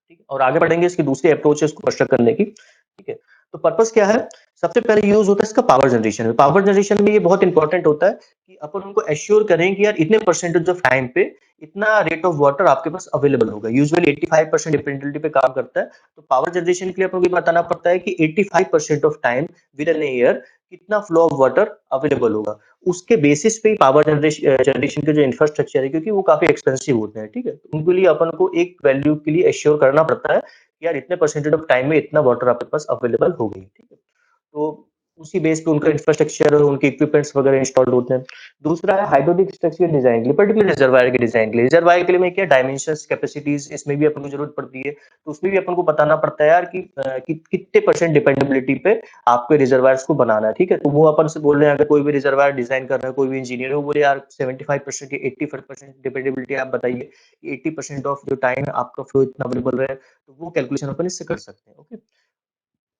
Speaker 1: ठीक है? और आगे बढ़ेंगे इसकी दूसरी अप्रोच है इसको कंस्ट्रक्ट करने की, ठीक है? तो पर्पस क्या है? सबसे पहले यूज होता है इसका पावर जनरेशन में। पावर जनरेशन में ये बहुत इंपॉर्टेंट होता है कि अपन उनको एश्योर करें कि यार इतने परसेंटेज ऑफ टाइम पे इतना रेट ऑफ वाटर आपके पास अवेलेबल होगा। यूजुअली 85% डिपेंडेबिलिटी पे काम करता है। तो पावर जनरेशन के लिए आपको ये बताना पड़ता है कि 85% of time with an year कितना फ्लो ऑफ वाटर अवेलेबल होगा। उसके बेसिस पे ही पावर जनरेशन के जो इंफ्रास्ट्रक्चर है, क्योंकि वो काफी एक्सपेंसिव होते हैं, ठीक है? तो उनके लिए अपन को एक वैल्यू के लिए एश्योर करना पड़ता है कि यार इतने परसेंटेज ऑफ टाइम में इतना वाटर आपके पास अवेलेबल हो गई, ठीक है? तो उसी बेस पे उनका इंफ्रास्ट्रक्चर और उनके इक्विपमेंट्स वगैरह इंस्टॉल्ड होते हैं। दूसरा है हाइड्रोलिक स्ट्रक्चर डिजाइन के लिए, पर्टिकुलर रिजर्वायर के डिजाइन के लिए। रिजर्वायर के लिए में क्या डायमेंशंस, कैपेसिटीज इसमें भी अपन को जरूरत पड़ती है। तो उसमें भी अपन को बताना पड़ता है यार कि कितने परसेंट डिपेंडेबिलिटी पे आपके रिजर्वायर्स को बनाना है, ठीक है? तो वो अपन से बोल रहे हैं, अगर कोई भी रिजर्वायर डिजाइन कर रहा है, कोई भी इंजीनियर है, वो बोले यार 75% या 80% डिपेंडेबिलिटी आप बताइए, 80% ऑफ जो टाइम है आपका फ्लो इतना अवेलेबल रहे, तो वो कैलकुलेशन अपन इससे कर सकते हैं। ओके।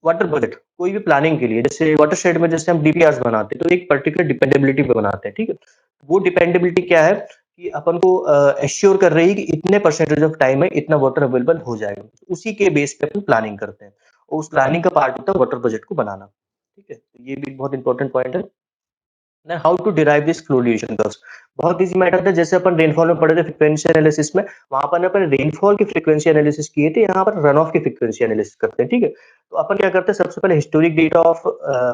Speaker 1: वाटर बजट कोई भी प्लानिंग के लिए, जैसे वाटरशेड में जैसे हम डीपीआरस बनाते हैं, तो एक पर्टिकुलर डिपेंडेबिलिटी पे बनाते हैं, ठीक है? वो डिपेंडेबिलिटी क्या है कि अपन को एश्योर कर रही है कि इतने परसेंटेज ऑफ टाइम में इतना वाटर अवेलेबल हो जाएगा। उसी के बेस पे अपन प्लानिंग करते हैं और उस प्लानिंग का पार्ट होता है वाटर बजट को बनाना। ठीक है? तो ये भी बहुत इंपॉर्टेंट पॉइंट है। ना how to derive this flow duration curves. बहुत इजी मैटर था, जैसे अपन रेनफॉल में पढ़े थे फ्रीक्वेंसी एनालिसिस में, वहां पर अपन रेनफॉल की फ्रीक्वेंसी एनालिसिस किए थे, यहाँ पर रन ऑफ की फ्रीक्वेंसी एनालिसिस करते हैं, ठीक है? तो अपन क्या करते हैं, सबसे पहले हिस्टोरिक डेटा ऑफ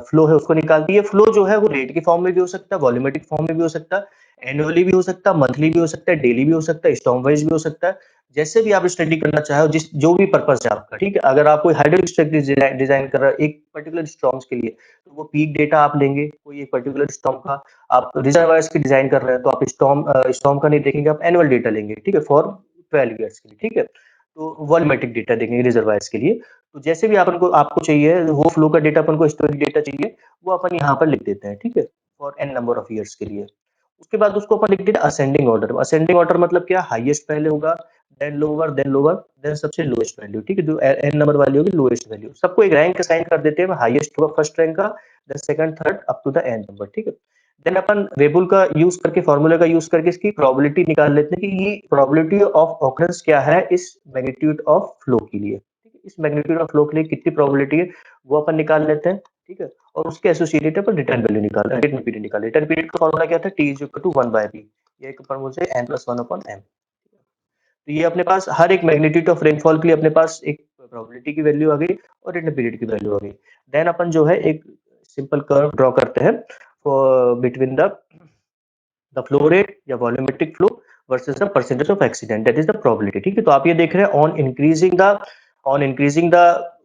Speaker 1: फ्लो है उसको निकालते हैं। ये फ्लो जो है वो रेट के फॉर्म में भी हो सकता है, वॉल्यूमेट्रिक फॉर्म में भी हो सकता है, एनुअली भी हो सकता है, मंथली भी हो सकता है, डेली भी हो सकता है, स्टॉर्म वाइज भी हो सकता है। जैसे भी आप स्टडी करना चाहो, जिस जो भी पर्पस है आपका, ठीक है? अगर आप कोई हाइड्रोलिक स्ट्रक्चर डिजाइन कर रहे हैं एक पर्टिकुलर स्टॉर्म्स के लिए, तो वो पीक डेटा आप लेंगे कोई एक पर्टिकुलर स्टॉर्म का। आप रिजर्वायर्स की डिजाइन कर रहे हैं, तो आप स्टॉर्म का नहीं देखेंगे, आप एनुअल डेटा लेंगे, ठीक है? फॉर 12 ईयर्स के लिए, ठीक है? तो वॉल्यूमेट्रिक डेटा देंगे रिजर्वायर्स के लिए। तो जैसे भी आपको आपको चाहिए वो फ्लो का डेटा, अपन को हिस्टोरिक डेटा चाहिए, वो अपन यहाँ पर लिख देते हैं, ठीक है? For an number of years के लिए। उसके बाद उसको अपन लिख देते हैं असेंडिंग ऑर्डर। असेंडिंग ऑर्डर मतलब क्या, हाईएस्ट पहले होगा, देन लोअर, देन सबसे लोएस्ट वैल्यू, ठीक है? जो एन नंबर वाली होगी लोएस्ट वैल्यू, सबको एक रैंक असाइन कर देते हैं। हाईएस्ट होगा फर्स्ट रैंक का, then second, third up to the N number, ठीक है? देन अपन वेबुल का यूज करके, फॉर्मूला का यूज करके इसकी प्रोबेबिलिटी निकाल लेते हैं कि ये प्रोबेबिलिटी ऑफ ऑकरेंस क्या है इस मैग्नीट्यूड ऑफ फ्लो के लिए, ठीक है? इस मैग्नीट्यूड ऑफ फ्लो के लिए कितनी प्रोबेबिलिटी है वो अपन निकाल लेते हैं, ठीक है? और उसके एसोसिएटेड अपन रिटर्न वैल्यू निकाल, रिटर्न पीरियड निकाल। रिटर्न पीरियड का फॉर्मूला क्या था, T is equal to 1/p। ये एक अपन बोलते हैं n+1/m। तो ये अपने पास हर एक मैग्नीट्यूड ऑफ रेनफॉल के लिए अपने पास एक प्रोबेबिलिटी की वैल्यू आ गई और रिटर्न पीरियड की वैल्यू आ गई। देन अपन जो है एक सिंपल कर्व ड्रॉ करते हैं बिटवीन द फ्लो रेट या volumetric flow versus the percentage of accident, that is the probability, ठीक है? तो आप ये देख रहे हैं on increasing the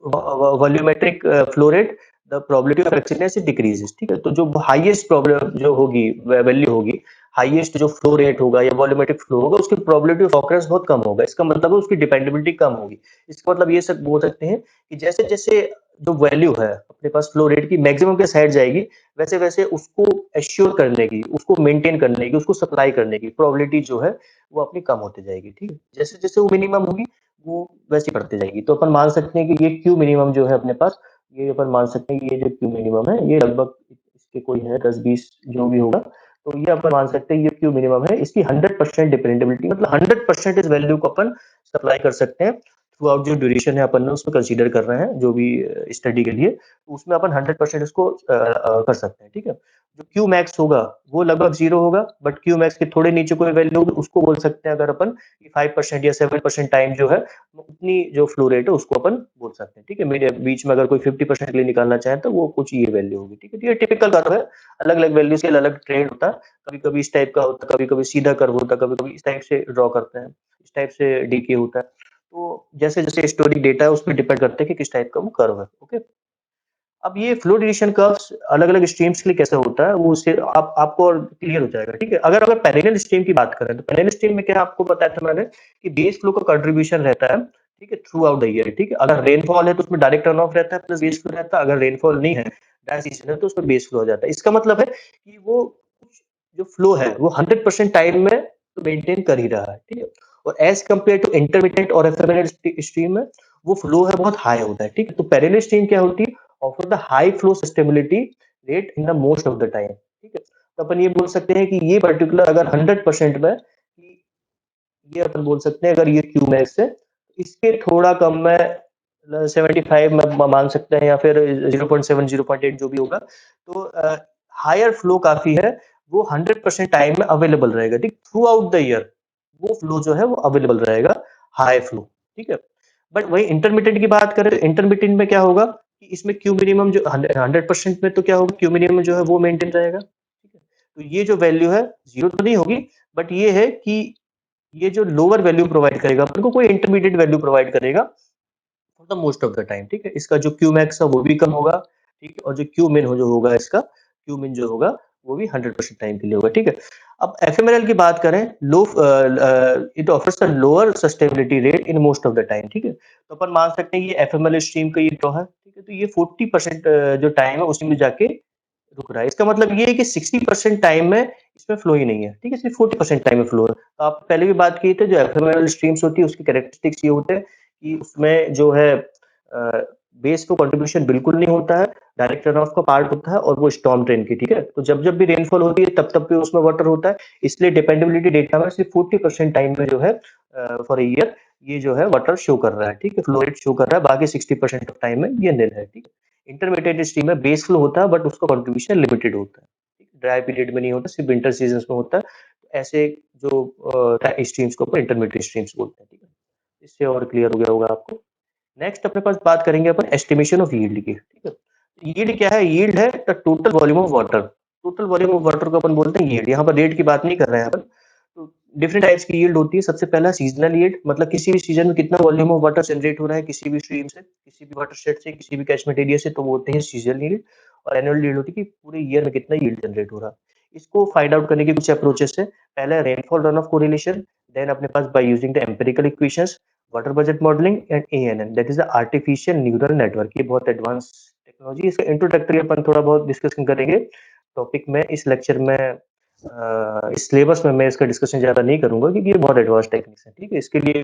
Speaker 1: volumetric flow rate, the probability of exceedance it decreases, ठीक है? तो जो हाईएस्ट प्रॉब्लम जो होगी, वैल्यू होगी, हाईएस्ट जो फ्लो रेट होगा या वॉल्यूमेट्रिक फ्लो होगा, उसकी प्रोबेबिलिटी ऑफ ऑकरेंस बहुत कम होगा। इसका मतलब है उसकी डिपेंडेबिलिटी कम होगी। इसका मतलब ये सब बोल सकते हैं कि जैसे जैसे जो वैल्यू है अपने पास फ्लो रेट की मैक्सिमम के साइड जाएगी, वैसे वैसे उसको एश्योर करने की, उसको मेंटेन करने की, उसको सप्लाई करने की प्रोबेबिलिटी जो है वो अपनी कम होती जाएगी, ठीक है? जैसे जैसे वो मिनिमम होगी वो वैसी बढ़ती जाएगी। तो अपन मान सकते हैं कि ये क्यू मिनिमम जो है अपने पास, ये अपन मान सकते हैं कि ये जो क्यू मिनिमम है ये लगभग इसके कोई है 10-20 जो भी होगा, तो ये अपन मान सकते हैं ये क्यू मिनिमम है। इसकी 100% डिपेंडेबिलिटी मतलब 100% इस वैल्यू को अपन सप्लाई कर सकते हैं थ्रू आउट जो ड्यूरेशन है अपन ने उसको कंसीडर कर रहे हैं जो भी स्टडी के लिए, तो उसमें अपन 100% इसको कर सकते हैं, ठीक है? जो क्यू मैक्स होगा वो लगभग जीरो होगा, बट क्यू मैक्स के थोड़े नीचे कोई वैल्यू होगी उसको बोल सकते हैं अगर अपन 5% या 7% टाइम जो है उतनी जो फ्लो रेट है उसको अपन बोल सकते हैं, ठीक है? मेरे बीच में अगर कोई 50% के लिए निकालना चाहे तो वो कुछ ये वैल्यू होगी, ठीक है? तो ये टिपिकल कर्व है, अलग अलग वैल्यूज के अलग अलग ट्रेंड होता है। कभी कभी इस टाइप का होता है, कभी कभी सीधा कर्व होता है, कभी कभी इस टाइप से ड्रॉ करते हैं, इस टाइप से डीके होता है। तो जैसे जैसे हिस्टोरिक डेटा है उस पर डिपेंड करते हैं कि किस टाइप का वो कर्व है। ओके। अब ये फ्लो डिलीशन कर्व्स अलग-अलग स्ट्रीम्स के लिए कैसे होता है, वो उससे आप आपको और क्लियर हो जाएगा, ठीक है? अगर अगर पैरेलल स्ट्रीम की बात करें, तो पैरेलल स्ट्रीम में क्या आपको बताया था मैंने कि बेस फ्लो का कंट्रीब्यूशन रहता है, ठीक है? थ्रू आउट द ईयर, ठीक है? अगर रेनफॉल है तो उसमें डायरेक्ट रन ऑफ रहता है प्लस बेस फ्लो रहता है, अगर रेनफॉल नहीं है, ड्राई सीजन है तो उसमें बेस फ्लो हो जाता है। इसका मतलब है कि वो कुछ जो फ्लो है वो 100% टाइम में तो मेंटेन कर ही रहा है, ठीक है? और एज़ कंपेयर टू इंटरमिटेंट और एफेमेरल स्ट्रीम में वो फ्लो है बहुत हाई होता है, ठीक है? तो पैरेलल स्ट्रीम क्या होती है, offer the high flow sustainability rate in the most of the time, ठीक है? तो अपन ये बोल सकते हैं कि ये पर्टिकुलर अगर 100% में कि ये अपन बोल सकते हैं अगर ये क्यू मैक्स है, इसके थोड़ा कम में 75 में मान सकते हैं या फिर 0.7 0.8 जो भी होगा। तो हायर फ्लो काफी है, वो 100% टाइम में अवेलेबल रहेगा, ठीक थ्रू आउट द ईयर। वो फ्लो जो है वो अवेलेबल रहेगा, हाई फ्लो, ठीक है। बट वही इंटरमीडिएट की बात करें, इंटरमीडिएट में क्या होगा कि इसमें क्यू मिनिमम जो 100% में तो क्या होगा, क्यू मिनिमम जो है वो मेंटेन रहेगा, ठीक है। तो ये जो वैल्यू है जीरो तो नहीं होगी, बट ये है कि ये जो लोअर वैल्यू प्रोवाइड करेगा अपन को, कोई इंटरमीडिएट वैल्यू प्रोवाइड करेगा for the most of the time, ठीक है। इसका जो क्यू मैक्स है वो भी कम होगा, ठीक है, और जो क्यू मिन हो जो होगा इसका, क्यू मिन जो होगा वो भी 100% टाइम के लिए होगा, ठीक है। अब एफएमएलएल की बात करें, low it offers a lower sustainability rate in most of the time, ठीक है। तो अपन मान सकते हैं ये एफएमएल स्ट्रीम का ये ड्रॉ है, ठीक है। तो ये 40% जो टाइम है उसी में जाके रुक रहा है। इसका मतलब ये है कि 60% टाइम में इसमें फ्लो ही नहीं है, ठीक है, सिर्फ 40% टाइम में फ्लो है। तो आप पहले भी बात की थी, जो एफएमएल स्ट्रीम्स होती है उसकी कैरेक्टरिस्टिक्स ये होते हैं कि उसमें जो है बेस को कंट्रीब्यूशन बिल्कुल नहीं होता है, डायरेक्ट रन ऑफ का पार्ट होता है और वो स्टॉर्म ड्रेन की, ठीक है। तो जब जब भी रेनफॉल होती है तब तब भी उसमें वाटर होता है, इसलिए डिपेंडेबिलिटी डेटा में सिर्फ 40% टाइम में जो है फॉर ईयर ये जो है वाटर शो कर रहा है, ठीक है, फ्लो रेट शो कर रहा है, बाकी 60% ऑफ टाइम में ये नील है, ठीक है। इंटरमीडिएट स्ट्रीम में बेस फ्लो होता है बट उसका कंट्रीब्यूशन लिमिटेड होता है, ड्राई पीरियड में नहीं होता, सिर्फ विंटर सीजन में होता है। ऐसे जो स्ट्रीम्स को अपन इंटरमीडिएट स्ट्रीम्स बोलते हैं, ठीक है। इससे और क्लियर हो गया होगा आपको। नेक्स्ट अपने पास बात करेंगे अपन एस्टिमेशन ऑफ यील्ड की, ठीक है। यील्ड क्या है, यील्ड है the total volume of water, total volume of water को अपन बोलते हैं यील्ड। यहाँ पर रेट की बात नहीं कर रहे हैं अपन। तो डिफरेंट टाइप्स की यील्ड होती है। सबसे पहला सीजनल यील्ड, मतलब किसी भी सीजन में कितना वॉल्यूम ऑफ वाटर जनरेट हो रहा है किसी भी स्ट्रीम से, किसी भी वाटर शेड से, किसी भी कैचमेंट एरिया से, तो वो होते हैं सीजनल यील्ड। और एनुअल यील्ड होती है कि पूरे ईयर में कितना यील्ड जनरेट हो रहा है। इसको फाइंड आउट करने के कुछ अप्रोचेस है। पहला rainfall run off correlation, then अपने पास by using the empirical equations, water budget modelling and ANN, that is the artificial neural network. ये बहुत एडवांस टेक्नोलॉजी। इसका इंट्रोडक्टरी अपन थोड़ा बहुत डिस्कशन करेंगे टॉपिक में, इस लेक्चर में इस सिलेबस में मैं इसका डिस्कशन ज्यादा नहीं करूंगा क्योंकि ये बहुत एडवांस टेक्निक्स है, ठीक है। इसके लिए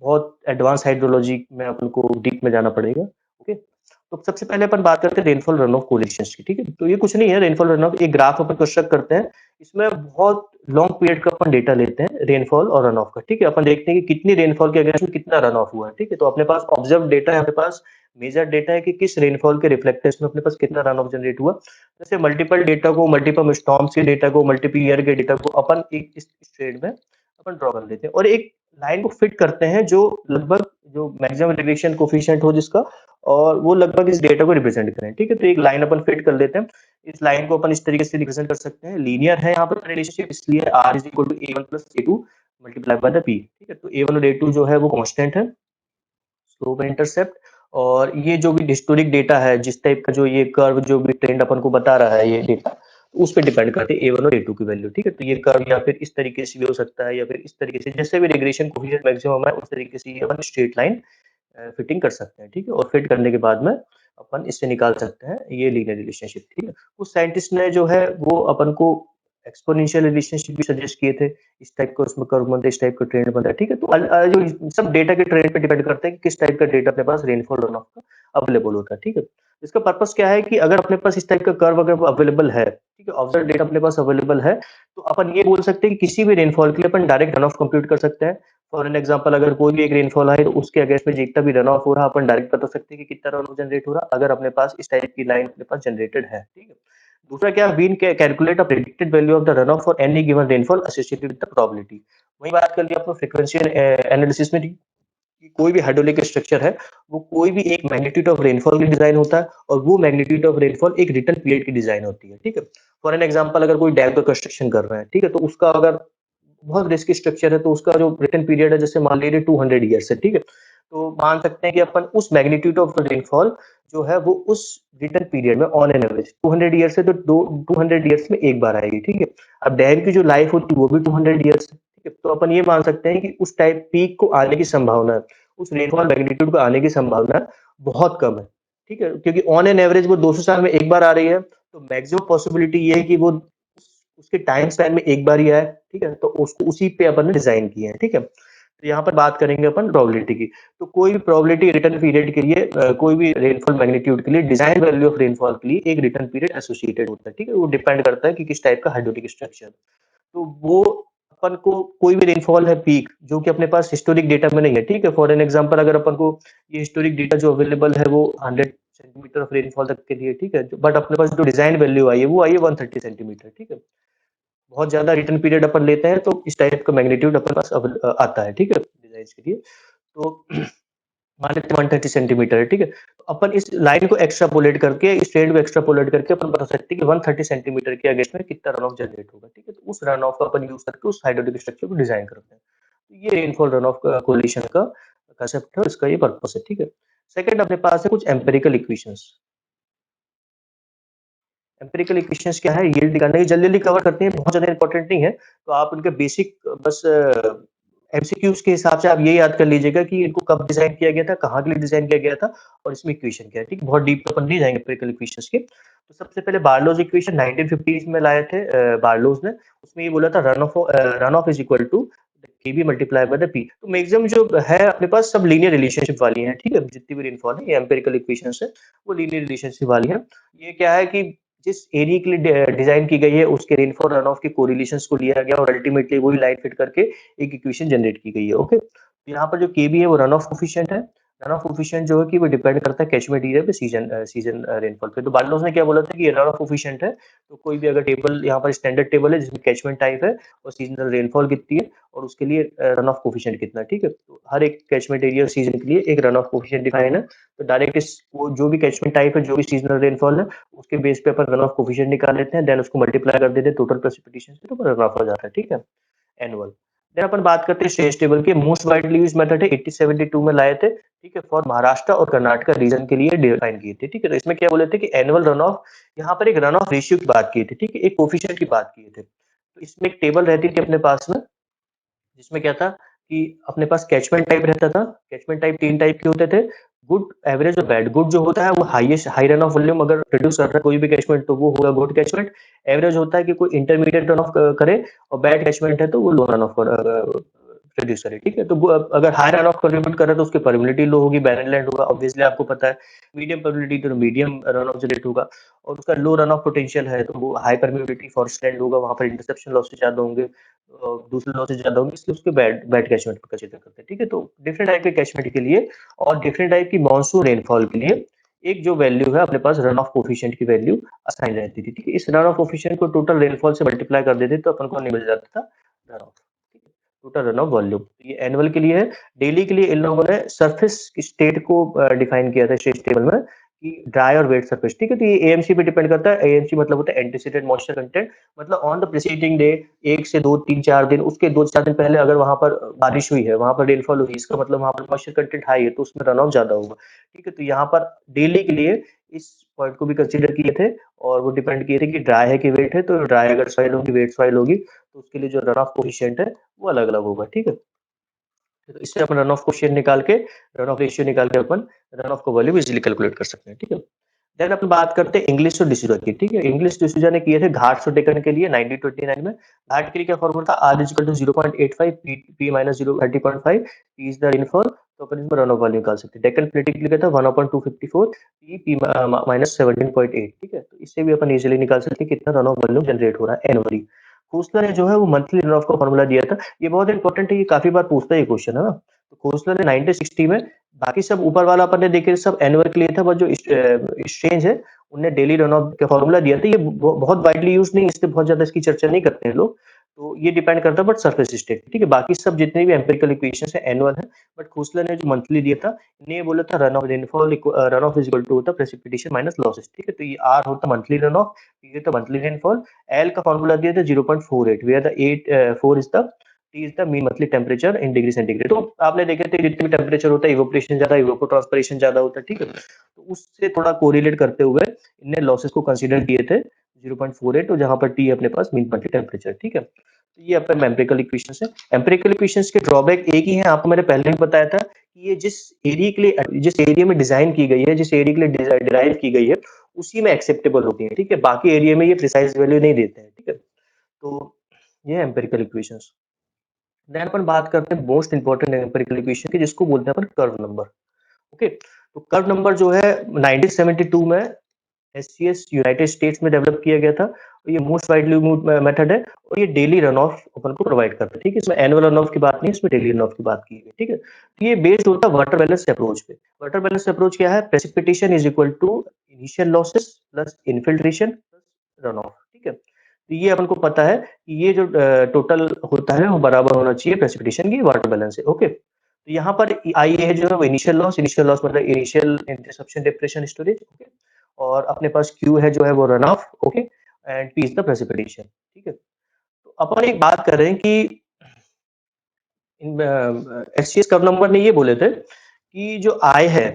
Speaker 1: बहुत एडवांस हाइड्रोलॉजी में अपन को डीप में जाना पड़ेगा, ओके। तो सबसे पहले अपन बात करते हैं रेनफॉल रन ऑफ कोरिलेशंस की, ठीक है। तो ये कुछ नहीं है, रेनफॉल रन ऑफ एक ग्राफ अपन कंस्ट्रक्ट करते हैं। इसमें बहुत लॉन्ग पीरियड का अपन डेटा लेते हैं रेनफॉल और रन ऑफ का, ठीक है। अपन देखते हैं कि कितनी रेनफॉल के अगेंस्ट में कितना रन ऑफ हुआ है, ठीक है। तो अपने पास ऑब्जर्व डेटा है, अपने पास मेजर डेटा है कि किस रेनफॉल के रिफ्लेक्टर्स में अपने पास कितना रन ऑफ जनरेट हुआ। जैसे मल्टीपल डेटा को, मल्टीपल स्टॉर्म्स के डेटा को, मल्टीपल ईयर के डेटा को अपन एक इस ट्रेड में अपन ड्रॉ कर लेते हैं और एक लाइन को फिट करते हैं जो लगभग जो मैक्सिमम रिलेशन कोफिशिएंट हो जिसका, और वो लगभग इस डेटा को रिप्रेजेंट करें, ठीक है। तो एक लाइन अपन फिट कर लेते हैं। इस लाइन को अपन इस तरीके से रिप्रेजेंट कर सकते हैं, लीनियर है यहाँ पर रिलेशनशिप, इसलिए r is equal to a1 plus a2 multiply by the p, ठीक है। तो a1 और a2 जो है वो कांस्टेंट है, स्लोप एंड इंटरसेप्ट। और ये जो भी हिस्टोरिक डेटा है, जिस टाइप का जो ये कर्व जो भी ट्रेंड अपन को बता रहा है ये डेटा, तो उस पे डिपेंड करते हैं A1 और A2 की वैल्यू, ठीक है। तो ये कर्व या फिर इस तरीके से भी हो सकता है या फिर इस तरीके से, जैसे भी रिग्रेशन कोएफिशिएंट मैक्सिमम है उस तरीके से ये अपन स्ट्रेट लाइन फिटिंग कर सकते हैं, ठीक है। और फिट करने के बाद में अपन इससे निकाल सकते हैं ये लीनियर रिलेशनशिप, ठीक है। कुछ साइंटिस्ट ने जो है वो अपन को एक्सपोनेंशियल रिलेशनशिप भी सजेस्ट किए थे, इस टाइप का उसमें कर्व बनता है, इस टाइप का ट्रेंड बनता है, ठीक है। तो जो सब डेटा के ट्रेंड पे डिपेंड करता है कि किस टाइप का डेटा अपने पास रेनफॉल रन ऑफ का अवेलेबल होता है, ठीक है। इसका पर्पस क्या है कि अगर अपने पास इस टाइप का कर्व अगर अवेलेबल है, ठीक है, ऑब्जर्व डेटा अपने पास अवेलेबल है, तो अपन ये बोल सकते हैं कि किसी भी रेनफॉल के लिए अपन डायरेक्ट रन ऑफ कंप्यूट कर सकते हैं। फॉर एन एग्जांपल, अगर कोई भी एक रेनफॉल है तो उसके अगेंस्ट में जितना भी रन ऑफ हो रहा है अपन डायरेक्ट बता सकते हैं कि कितना रन ऑफ जनरेट हो रहा है, अगर अपने पास इस टाइप की लाइन अपने पास जनरेटेड है, ठीक है। दूसरा क्या, we calculate a predicted value of the runoff for any given rainfall associated with the probability. वही बात कर लिया अपने फ्रीक्वेंसी एनालिसिस में कि कोई भी हाइड्रोलिक स्ट्रक्चर है, वो कोई भी एक मैग्नीट्यूड ऑफ रेनफॉल की डिजाइन होता है और वो मैग्नीट्यूड ऑफ रेनफॉल एक रिटर्न पीरियड की डिजाइन होती है, ठीक है। फॉर एन एग्जांपल, अगर कोई डैम का कंस्ट्रक्शन कर रहे हैं, ठीक है, तो उसका अगर बहुत रिस्की स्ट्रक्चर है तो उसका जो रिटर्न पीरियड है जैसे मान लीजिए 200 ईयर्स है, ठीक है। तो मान सकते हैं कि अपन उस मैग्नीट्यूड ऑफ रेनफॉल जो है वो उस रिटर्न पीरियड में ऑन एन एवरेज 200 ईयर्स से तो दो 200 ईयर्स में एक बार आएगी, ठीक है। अब डैम की जो लाइफ होती है वो भी 200 ईयर्स है, ठीक है। तो अपन ये मान सकते हैं कि उस टाइप पीक को आने की संभावना है, उस रेनफॉल मैग्नीट्यूड को आने की संभावना बहुत कम है, ठीक है। क्योंकि ऑन एन एवरेज वो 200 साल में एक बार आ रही है, तो मैक्सिमम पॉसिबिलिटी ये है कि वो उसके टाइम स्पैन में एक बार ही आए, ठीक है। तो उसको उसी पे अपन ने डिजाइन किए हैं, ठीक है। तो यहाँ पर बात करेंगे अपन प्रोबेबिलिटी की। तो कोई भी प्रोबेबिलिटी रिटर्न पीरियड के लिए कोई भी रेनफॉल मैग्नीट्यूड के लिए डिजाइन वैल्यू ऑफ रेनफॉल के लिए एक रिटर्न पीरियड एसोसिएटेड होता है, ठीक है। वो डिपेंड करता है कि किस टाइप का हाइड्रोलिक स्ट्रक्चर। तो वो अपन को कोई भी रेनफॉल है पीक जो कि अपने पास हिस्टोरिक डेटा में नहीं है, ठीक है। फॉर एन एग्जांपल, अगर अपन को ये हिस्टोरिक डेटा जो अवेलेबल है वो 100 सेंटीमीटर ऑफ रेनफॉल तक के लिए, ठीक है, बट अपने पास जो डिजाइन वैल्यू आई है वो आई है 130 सेंटीमीटर, ठीक है। बहुत ज़्यादा रिटर्न पीरियड अपन लेते हैं तो इस टाइप का मैग्नीट्यूड अपने पास आता है, ठीक है? डिज़ाइन्स के लिए। तो मान लेते हैं 130 सेंटीमीटर है, ठीक है? तो अपन इस लाइन को एक्स्ट्रापोलेट करके, इस ट्रेंड को एक्स्ट्रापोलेट करके अपन बता सकते हैं कि 130 सेंटीमीटर के अगेंस्ट में कितना रन ऑफ जनरेट होगा, ठीक है? तो उस रन ऑफ को अपन यूज़ करके उस हाइड्रोलिक स्ट्रक्चर को डिज़ाइन करते हैं। तो ये रेनफॉल रन ऑफ कोलिशन का कांसेप्ट है और इसका ये पर्पस है, ठीक है? सेकंड अपने पास है कुछ एम्पिरिकल इक्वेशंस। एम्पिरिकल इक्वेशंस क्या है? यील्ड निकालना, ये जल्दी-जल्दी कवर करते हैं, बहुत ज़्यादा इम्पोर्टेंट नहीं है। तो आप उनके बेसिक बस एमसीक्यूज़ के हिसाब से आप ये याद कर लीजिएगा कि इनको कब डिज़ाइन किया गया था, कहाँ के लिए डिज़ाइन किया गया था और इसमें इक्वेशन क्या है, ठीक है? बहुत डीप तो अपन नहीं जाएँगे एम्पिरिकल इक्वेशंस के। तो सबसे पहले बार्लोज़ इक्वेशन 1950s में लाए थे बार्लोज़ ने। उसमें ये बोला था runoff is equal to KB multiply by the P. तो मैक्सिमम जो है अपने पास सब लीनियर रिलेशनशिप वाली हैं, ठीक है? जितनी भी रेनफॉल है, ये एम्पिरिकल इक्वेशंस है, वो लीनियर रिलेशनशिप वाली हैं। ये क्या है कि जिस एरिया के लिए डिजाइन की गई है उसके रेनफॉल रन ऑफ के कोरिलेशंस को लिया गया और अल्टीमेटली वही लाइन फिट करके एक इक्वेशन जनरेट की गई है। ओके, तो यहाँ पर जो केबी है वो रन ऑफ कोफिशिएंट है। रन ऑफ कोफिशिएंट जो है कि वो डिपेंड करता है कैचमेंट एरिया पे सीजन रेनफॉल पे। तो बार्लोस ने क्या बोला था कि ये रन ऑफ कोफिशिएंट है। तो कोई भी अगर टेबल यहाँ पर स्टैंडर्ड टेबल है जिसमें कैचमेंट टाइप है और सीजनल रेनफॉल कितनी है और उसके लिए रन ऑफ कोफिशिएंट कितना है, ठीक है? तो हर एक कैचमेंट एरिया सीजन के लिए एक रन ऑफ कोफिशिएंट डिफाइन है। तो डायरेक्ट इस वो जो भी कैचमेंट टाइप है, जो भी सीजनल रेनफॉल है, उसके बेस पे अपन रन ऑफ कोफिशिएंट निकाल लेते हैं, देन उसको मल्टीप्लाई कर देते हैं टोटल प्रेसिपिटेशन से, तो रन ऑफ हो जाता है, ठीक है? एनुअल। देन अपन बात करते हैं स्टेज टेबल की। मोस्ट वाइडली यूज्ड मेथड है 1872 में लाए थे, ठीक है? फॉर महाराष्ट्र और कर्नाटक रीजन के लिए डिफाइन किए थे, ठीक है? तो इसमें क्या बोले थे कि एनुअल रन ऑफ, यहाँ पर एक रन ऑफ रेशियो की बात की थी, ठीक है? एक कोफिशिएंट की बात किए थे। तो इसमें एक टेबल रहती थी अपने पास में जिसमें क्या था कि अपने पास कैचमेंट टाइप रहता था। कैचमेंट टाइप 3 टाइप के होते थे, गुड, एवरेज और बैड। गुड जो होता है वो हाई रन ऑफ वॉल्यूम अगर प्रोड्यूस कर रहा है कोई भी कैचमेंट तो वो होगा गुड कैचमेंट। एवरेज होता है कि कोई इंटरमीडिएट रन ऑफ करे और बैड कैचमेंट है तो वो लो रन ऑफ प्रोड्यूस करे, ठीक है? तो अगर हाई रन ऑफ कंट्रीब्यूट कर रहा है तो उसकी परमिलिटी लो होगी, बैरन लैंड होगा, ऑब्वियसली आपको पता है। मीडियम परमिलिटी तो मीडियम रन ऑफ जनरेट होगा और उसका लो रन ऑफ पोटेंशियल है तो वो हाई परमिलिटी फॉरेस्ट लैंड होगा, वहाँ पर इंटरसेप्शन लॉसेस ज़्यादा होंगे, दूसरे लॉ से ज़्यादा होंगे, इसलिए उसके बैड बैड कैचमेंट का जिक्र करते हैं, ठीक है? तो डिफरेंट टाइप के कैचमेंट के लिए और डिफरेंट टाइप की मानसून रेनफॉल के लिए एक जो वैल्यू है अपने पास रन ऑफ कोफिशिएंट की वैल्यू असाइन रहती थी, ठीक है? इस रन ऑफ कोफिशिएंट को टोटल रेनफॉल से मल्टीप्लाई कर देते तो अपन को मिल जाता था रन ऑफ, ठीक है? Total run of volume. तो ये एनुअल के लिए है। डेली के लिए इन लोगों ने सरफेस स्टेट को डिफाइन किया था स्टेट टेबल में कि ड्राई और वेट सरफेस, ठीक है? तो ये एएमसी पे डिपेंड करता है। एएमसी मतलब होता है एंटीसिडेंट मॉइस्चर कंटेंट, मतलब ऑन द प्रीसीडिंग डे 1 से 2, 3, 4 दिन, उसके 2-4 दिन पहले अगर वहाँ पर बारिश हुई है, वहाँ पर रेनफॉल हुई, इसका मतलब वहाँ पर मॉइस्चर कंटेंट हाई है, तो उसमें रन ऑफ ज़्यादा होगा, ठीक है? तो यहाँ पर डेली के लिए इस पॉइंट को भी कंसीडर किए थे और वो डिपेंड किए थे कि ड्राई है कि वेट है, तो ड्राई अगर सॉइल होगी, वेट सॉइल होगी, तो उसके लिए जो रन ऑफ कोएफिशिएंट है, वो अलग-अलग होगा, ठीक है? तो इससे अपन रन ऑफ कोएफिशिएंट निकाल के, रन ऑफ रेशियो निकाल के अपन रन ऑफ का वॉल्यूम इज़िली कैलकुलेट कर सकते हैं, ठीक है? देन अपन बात करते हैं इंग्लिश और डिसूजा की, ठीक है? इंग्लिश डिसूजा ने किए थे घाट्स और डेक्कन के लिए 1929 में। घाट के लिए क्या फॉर्मूला था? R is equal to 0.85 P minus 30.5 P is the rainfall, तो अपन इसमें रन ऑफ वैल्यू निकाल सकते हैं। डेक्कन प्लेटिंग के लिए क्या था? 1/254 P माइनस 17.8, ठीक है? तो इससे भी अपन इज़िली निकाल सकते हैं कितना रन ऑफ वॉल्यूम जनरेट हो रहा है एनुअली। खोसला ने जो है वो मंथली रन ऑफ का फॉर्मूला दिया था। ये बहुत इंपॉर्टेंट है, ये काफ़ी बार पूछता है ये क्वेश्चन, है ना? तो खोसला ने 1960 में, बाकी सब ऊपर वाला अपन ने देखे सब एनुअल के लिए था, बट जो एक्सचेंज है उनने डेली रन ऑफ का फॉर्मूला दिया था। ये बहुत वाइडली यूज नहीं, इसलिए बहुत ज्यादा इसकी चर्चा नहीं करते हैं लोग। तो ये डिपेंड करता है बट सरफेस स्टेट, ठीक है? बाकी सब जितने भी एम्पिरिकल इक्वेशंस है एनुअल है, बट खोसला ने जो मंथली दिया था, इन्हें ये बोला था runoff is equal to होता प्रेसिपिटेशन माइनस लॉसेस, ठीक है? तो ये आर होता मंथली रन ऑफ, ये होता मंथली रेनफॉल। एल का फॉर्मूला दिया था 0.48, where the 4 is the T is the mean monthly temperature in degree centigrade. तो आपने देखे थे जितने भी टेम्परेचर होता है, इवोपरेशन ज्यादा, इवोपोट्रांसपिरेशन ज्यादा होता है, ठीक है? तो उससे थोड़ा कोरिलेट करते हुए इनने लॉसेस को कंसीडर किए थे 0.48, और जहां पर टी है अपने पास मीन मंथली टेम्परेचर, ठीक है? तो ये अपने एम्पिरिकल इक्वेशंस है। एम्पिरिकल इक्वेशंस के ड्रॉबैक एक ही है, आपको मैंने पहले भी बताया था कि ये जिस एरिया में डिजाइन की गई है, जिस एरिया के लिए डिराइव की गई है, उसी में एक्सेप्टेबल होती है, ठीक है? बाकी एरिया में ये प्रिसाइज वैल्यू नहीं देते हैं, ठीक है? तो ये एम्पिरिकल इक्वेशंस। देन अपन बात करते हैं मोस्ट इंपोर्टेंट एम्पिरिकल इक्वेशन की, जिसको बोलते हैं अपन कर्व नंबर। ओके, तो कर्व नंबर जो है 1972 में एससीएस यूनाइटेड स्टेट्स में डेवलप किया गया था, और ये मोस्ट वाइडली यूज्ड मेथड है, और ये डेली रन ऑफ अपन को प्रोवाइड करता है, ठीक है? इसमें एनुअल रन ऑफ की बात नहीं है, इसमें डेली रन ऑफ की बात की गई, ठीक है? तो ये बेस्ड होता है वाटर बैलेंस अप्रोच पे। वाटर बैलेंस अप्रोच क्या है? Precipitation is equal to initial losses plus infiltration plus runoff, ठीक है? तो ये अपन को पता है कि ये जो टोटल होता है वो बराबर होना चाहिए प्रेसिपिटेशन की वाटर बैलेंस से। ओके, तो यहाँ पर आई है जो है वो इनिशियल लॉस मतलब initial interception depression storage. Okay, और अपने पास क्यू है जो है वो run of. Okay, and P is the precipitation. ठीक है, तो अपन एक बात कर रहे हैं कि एचसीएस कर्व नंबर ने ये बोले थे कि जो आई है,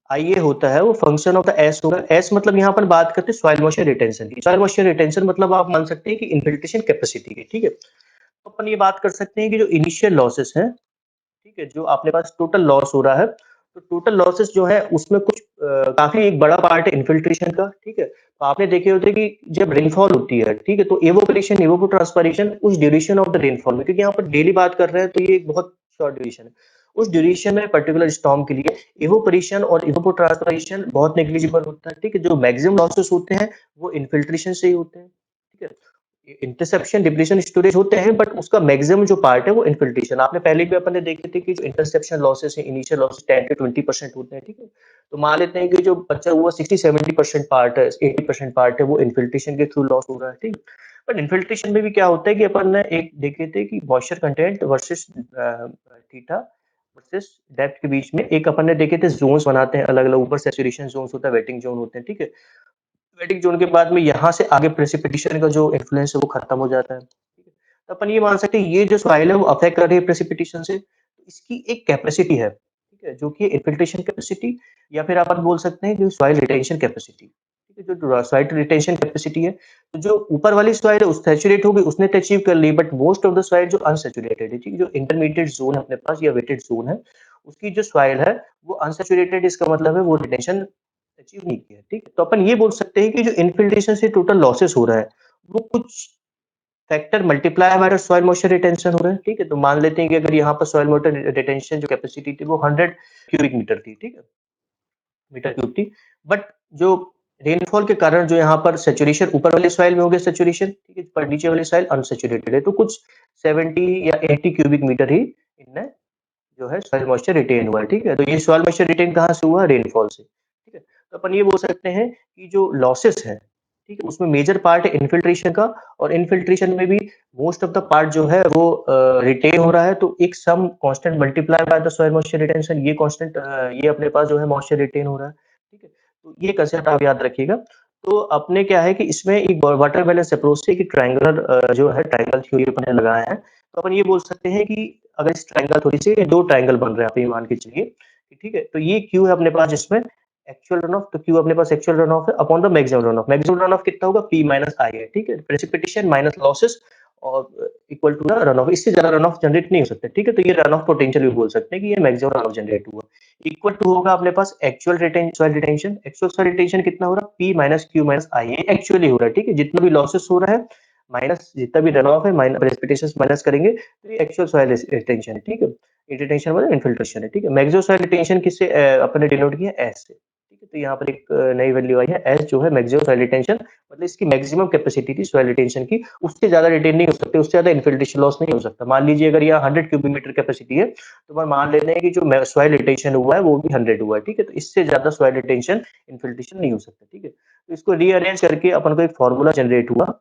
Speaker 1: आई ये होता है वो फंक्शन ऑफ द एस होगा। एस मतलब यहाँ पर बात करते हैं सॉइल मॉइस्चर रिटेंशन की। सॉइल मॉइस्चर रिटेंशन मतलब आप मान सकते हैं कि इनफिल्ट्रेशन कैपेसिटी की। ठीक है, तो अपन ये बात कर सकते हैं कि जो इनिशियल लॉसेस है, ठीक है, जो अपने पास टोटल लॉस हो रहा है, तो टोटल लॉसेस जो है उसमें कुछ काफी एक बड़ा पार्ट है इन्फिल्ट्रेशन का। ठीक है, तो आपने देखे होते कि जब रेनफॉल होती है, ठीक है, तो एवोपरेशन एवोपोट्रांसपिरेशन उस ड्यूरेशन ऑफ द रेनफॉल में, क्योंकि यहाँ पर डेली बात कर रहे हैं तो ये एक बहुत शॉर्ट ड्यूरेशन है। उस ड्यूरेशन में पर्टिकुलर स्टॉर्म के लिए एवोपरेशन और एवोपोट्रांसपिरेशन बहुत नेग्लिजिबल होता है। ठीक है, जो मैक्सिमम लॉसेस होते हैं वो इन्फिल्ट्रेशन से ही होते हैं। ठीक है, इंटरसेप्शन डिप्लीशन स्टोरेज होते हैं, बट उसका मैक्सिमम जो पार्ट है वो इन्फिल्ट्रेशन। आपने पहले भी अपन ने देखे थे कि जो इंटरसेप्शन लॉसेस है, इनिशियल लॉसेस 10 to 20% होते हैं। ठीक है, तो मान लेते हैं कि जो बच्चा हुआ 60-70% पार्ट है, 80% पार्ट है वो इन्फिल्ट्रेशन के थ्रू लॉस हो रहा है। ठीक, बट इन्फिल्ट्रेशन में भी क्या होता है कि अपन ने एक देखे थे कि moisture content versus theta versus depth के बीच में एक अपन ने देखे थे जोन्स बनाते हैं अलग अलग। ऊपर सेचुरेशन जोन्स होता है, वेटिंग जोन होते हैं। ठीक है, वेटिंग जोन के बाद में यहाँ से आगे प्रेसिपिटेशन का जो इन्फ्लुएंस है वो खत्म हो जाता है। ठीक है, तो अपन ये मान सकते हैं ये जो सॉइल है वो अफेक्ट कर रही है प्रेसिपिटेशन से, तो इसकी एक कैपेसिटी है। ठीक है, जो कि इन्फिल्ट्रेशन कैपेसिटी, या फिर अपन बोल सकते हैं जो सॉइल रिटेंशन कैपेसिटी। ठीक है, जो सॉइल रिटेंशन कैपेसिटी है, तो जो ऊपर वाली सॉइल है उस सैचुरेट हो गई, उसने तो अचीव कर ली, but most of the soil जो अनसैचुरेटेड है, ठीक है, जो इंटरमीडिएट जोन है अपने पास या वेटेड जोन है, उसकी जो सॉइल है वो अनसैचुरेटेड, इसका मतलब है वो रिटेंशन अचीव नहीं किया। ठीक है, तो अपन ये बोल सकते हैं कि जो इन्फिल्ट्रेशन से टोटल लॉसेस हो रहा है वो कुछ factor multiply bye soil moisture retention हो रहा है। ठीक है, तो मान लेते हैं कि अगर यहाँ पर सॉइल मॉइस्चर रिटेंशन जो कैपेसिटी थी वो 100 क्यूबिक मीटर थी। ठीक है, मीटर क्यूब थी, बट जो रेनफॉल के कारण जो यहाँ पर सैचुरेशन ऊपर वाली सॉइल में हो गया सैचुरेशन, ठीक है, पर नीचे वाली सॉइल अनसैचुरेटेड है, तो कुछ 70 या 80 क्यूबिक मीटर ही इनने जो है सॉइल मॉइस्चर रिटेन हुआ है। ठीक है, तो ये सॉइल मॉइस्चर रिटेन कहाँ से हुआ? रेनफॉल से। ठीक है, तो अपन ये बोल सकते हैं कि जो लॉसेस है, ठीक है, उसमें मेजर पार्ट है इन्फिल्ट्रेशन का, और इन्फिल्ट्रेशन में भी मोस्ट ऑफ द पार्ट जो है वो रिटेन हो रहा है, तो एक some constant multiply by the soil moisture retention, ये कांस्टेंट ये अपने पास जो है मॉइस्चर रिटेन हो रहा है। ठीक है, तो ये कंसेप्ट आप याद रखिएगा। तो अपने क्या है कि इसमें एक वाटर बैलेंस अप्रोच से कि ट्रायंगुलर जो है ट्रायंगल थ्योरी अपने लगाया है, तो अपन ये बोल सकते हैं कि अगर इस ट्रायंगल थोड़ी सी 2 ट्रायंगल बन रहे हैं, आप ये मान के चलिए कि ठीक है, तो ये क्यू है अपने पास जिसमें एक्चुअल रन ऑफ, तो क्यू अपने पास एक्चुअल रन ऑफ है upon the maximum run of. Maximum run of कितना होगा? पी माइनस आई है। ठीक है, प्रेसिपिटेशन माइनस लॉसेस और equal to the runoff. इससे ज्यादा रन ऑफ जनरेट नहीं हो सकता। ठीक है, तो ये रन ऑफ पोटेंशियल भी बोल सकते हैं कि ये मैक्सिमम रन ऑफ जनरेट हुआ। इक्वल टू होगा अपने पास actual soil retention. Actual soil retention कितना हो रहा है? P minus Q minus I, ये एक्चुअली हो रहा है। ठीक है, जितना भी लॉसेस हो रहा है माइनस जितना भी रन ऑफ है माइनस प्रेसिपिटेशन माइनस करेंगे, तो ये एक्चुअल सॉइल रिटेंशन है। ठीक है, रिटेंशन मतलब इन्फिल्ट्रेशन है। ठीक है, मैक्सिमम सॉइल रिटेंशन किससे अपने डिनोट किया? एस से। ठीक है, तो यहाँ पर एक नई वैल्यू आई है एस, जो है मैक्सिमम सॉइल रिटेंशन, मतलब इसकी मैक्सिमम कैपेसिटी थी सॉइल रिटेंशन की, उससे ज्यादा रिटेन नहीं हो सकते, उससे ज्यादा इन्फिल्ट्रेशन लॉस नहीं हो सकता। मान लीजिए अगर यहाँ 100 क्यूबिक मीटर कैपेसिटी है, तो अपन मान लेते हैं कि जो सॉइल रिटेंशन हुआ है वो भी 100 हुआ है। ठीक है, तो इससे ज्यादा सॉइल रिटेंशन इन्फिल्ट्रेशन नहीं हो सकता। ठीक है, तो इसको रीअरेंज करके अपन को एक फॉर्मूला जनरेट हुआ।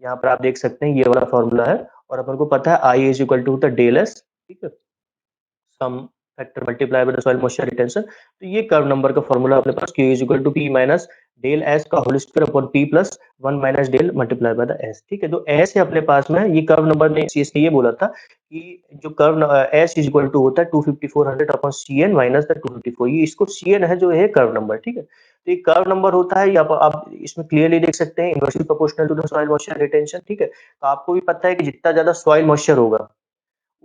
Speaker 1: यहाँ पर आप देख सकते हैं ये वाला फॉर्मूला है, और अपन को पता है I is equal to the del S. ठीक है, some factor multiply by the soil moisture retention. तो ये कर्व नंबर का फॉर्मूला अपने पास q is equal to P minus del S का whole square upon P plus 1 minus del multiply by the S. ठीक है, तो एस है अपने पास में, ये कर्व नंबर ने सीएस ने ये बोला था कि जो curve S is equal to होता है 25400 अपॉन सी एन माइनस द 254, ये इसको सी एन है जो है कर्व नंबर। ठीक है, तो ये कर्व नंबर होता है, यहाँ पर आप इसमें क्लियरली देख सकते हैं inversely proportional to the soil moisture retention. ठीक है, तो आपको भी पता है कि जितना ज्यादा सॉइल मॉइस्चर होगा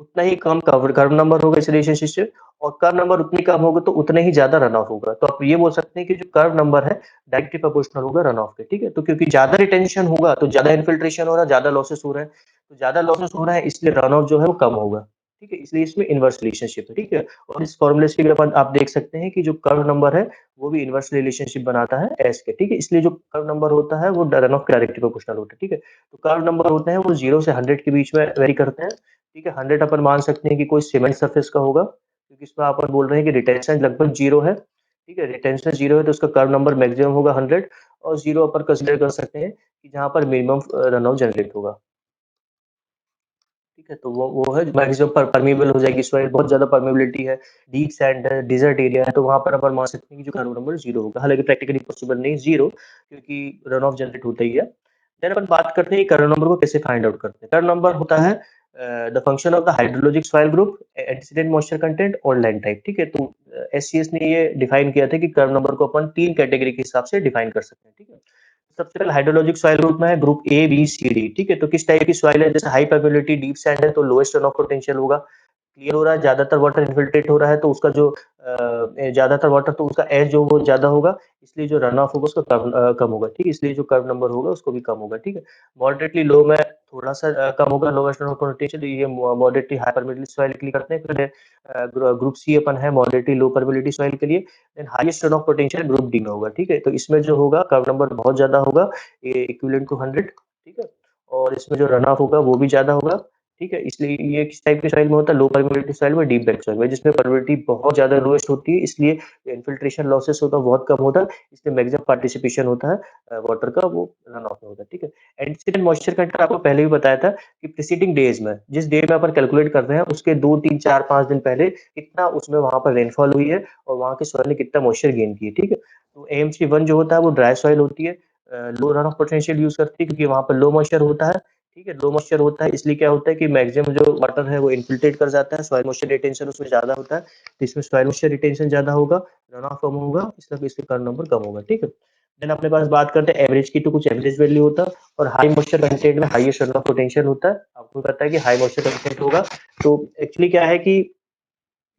Speaker 1: उतना ही कम कर्व नंबर होगा इस रिलेशनशिप से, और कर्व नंबर उतनी कम होगा तो उतने ही ज्यादा रन ऑफ होगा। तो आप ये बोल सकते हैं कि जो कर्व नंबर है डायरेक्टली प्रोपोर्शनल होगा रन ऑफ के। ठीक है, तो क्योंकि ज्यादा रिटेंशन होगा तो ज्यादा इन्फिल्ट्रेशन हो रहा है, ज्यादा लॉसेस हो रहा है, तो ज्यादा लॉसेस हो रहा है इसलिए रन ऑफ जो है वो कम होगा। ठीक है, इसलिए इसमें इनवर्स रिलेशनशिप है। ठीक है, और इस फॉर्मूले से भी अपन आप देख सकते हैं कि जो कर्व नंबर है वो भी इनवर्स रिलेशनशिप बनाता है एस के। ठीक है, इसलिए जो कर्व नंबर होता है वो रन ऑफ के डायरेक्टली प्रोपोर्शनल होता है। ठीक है, तो कर्व नंबर होते हैं वो 0 से 100 के बीच में वेरी करते हैं। ठीक है, 100 अपन मान सकते हैं कि कोई सीमेंट सरफेस का होगा, क्योंकि इसमें अपन बोल रहे हैं कि रिटेंशन लगभग 0 है। ठीक है? रिटेंशन 0 है तो उसका कर्व नंबर मैक्सिमम होगा 100 और 0 अपन कंसीडर कर सकते हैं कि जहाँ पर मिनिमम रन ऑफ जनरेट होगा। ठीक है? तो वो है मैक्सिमम परमेबल हो जाएगी सॉइल, बहुत ज़्यादा परमेबिलिटी है, डीप सैंड है, डेज़र्ट एरिया है, तो वहाँ पर अपन मान सकते हैं कि जो कर्व नंबर 0 होगा। हालाँकि प्रैक्टिकली पॉसिबल नहीं 0 क्योंकि रन ऑफ जनरेट होता ही है। देन अपन बात करते हैं कर्व नंबर को कैसे फाइंड आउट करते हैं। कर्व नंबर होता है the function of the hydrologic soil group, antecedent moisture content और लैंड टाइप। ठीक है? तो एससीएस ने ये डिफाइन किया था कि कर्व नंबर को अपन 3 कैटेगरी के हिसाब से डिफाइन कर सकते हैं। ठीक है? सबसे पहले हाइड्रोलॉजिक सॉइल ग्रुप में है group A B C D. ठीक है? तो किस टाइप की सॉइल है, जैसे हाई परमेबिलिटी डीप सैंड है तो लोएस्ट रन ऑफ पोटेंशियल होगा। क्लियर हो रहा है, ज्यादातर वाटर इन्फिल्ट्रेट हो रहा है तो उसका जो ज्यादातर वाटर तो उसका एज जो वो ज्यादा होगा, इसलिए जो रन ऑफ होगा उसका कम होगा। ठीक है? इसलिए जो कर्व नंबर होगा उसको भी कम होगा। ठीक है? मॉडरेटली लो में थोड़ा सा कम होगा, लोवेस्ट रन ऑफ पोटेंशियल, ये मॉडरेटली हाई परमेबिलिटी सॉइल के लिए करते हैं। फिर ग्रुप सी अपन है मॉडरेटली लो परमेबिलिटी सॉइल के लिए। Then highest runoff potential group D में होगा। ठीक है? तो इसमें जो होगा कर्व नंबर बहुत ज्यादा होगा, ये इक्विवेलेंट टू 100। ठीक है? और इसमें जो रन ऑफ होगा वो भी ज्यादा होगा। ठीक है? इसलिए ये किस टाइप की सॉइल में होता है, लो परमेबिलिटी सॉइल में, डीप बेड सॉइल में, जिसमें परमेबिलिटी बहुत ज्यादा लोएस्ट होती है, इसलिए इन्फिल्ट्रेशन लॉसेस होता है बहुत कम होता है, इसलिए मैक्सिमम पार्टिसिपेशन होता है वाटर का, वो रन ऑफ में होता है। ठीक है? एंटीसीडेंट मॉइस्चर कंटेंट आपको पहले भी बताया था कि प्रीसीडिंग डेज में, जिस डे में अपन कैलकुलेट कर रहे हैं उसके 2 3 4 5 दिन पहले कितना उसमें वहां पर रेनफॉल हुई है और वहां की सॉइल ने कितना मॉइस्चर गेन की है। ठीक है? तो एएमसी 1 जो होता है वो ड्राई सॉइल होती है, लो रन ऑफ पोटेंशियल यूज करती है क्योंकि वहां पर लो मॉइस्चर होता है। ठीक है? लो मॉइस्चर होता है इसलिए क्या होता है कि मैक्सिमम जो वाटर है वो इन्फिल्ट्रेट कर जाता है, सॉइल मॉइस्चर रिटेंशन उसमें ज्यादा होता है, तो इसमें सॉइल मॉइस्चर रिटेंशन ज्यादा होगा, रन ऑफ कम होगा, इसलिए कर्व नंबर कम होगा। ठीक है? देन अपने पास बात करते हैं एवरेज की, तो कुछ एवरेज वैल्यू होता है और हाई मॉइस्चर कंटेंट में हाईएस्ट रन ऑफ पोटेंशियल होता है। आपको पता है कि हाई मॉइस्चर कंटेंट होगा, तो एक्चुअली क्या है कि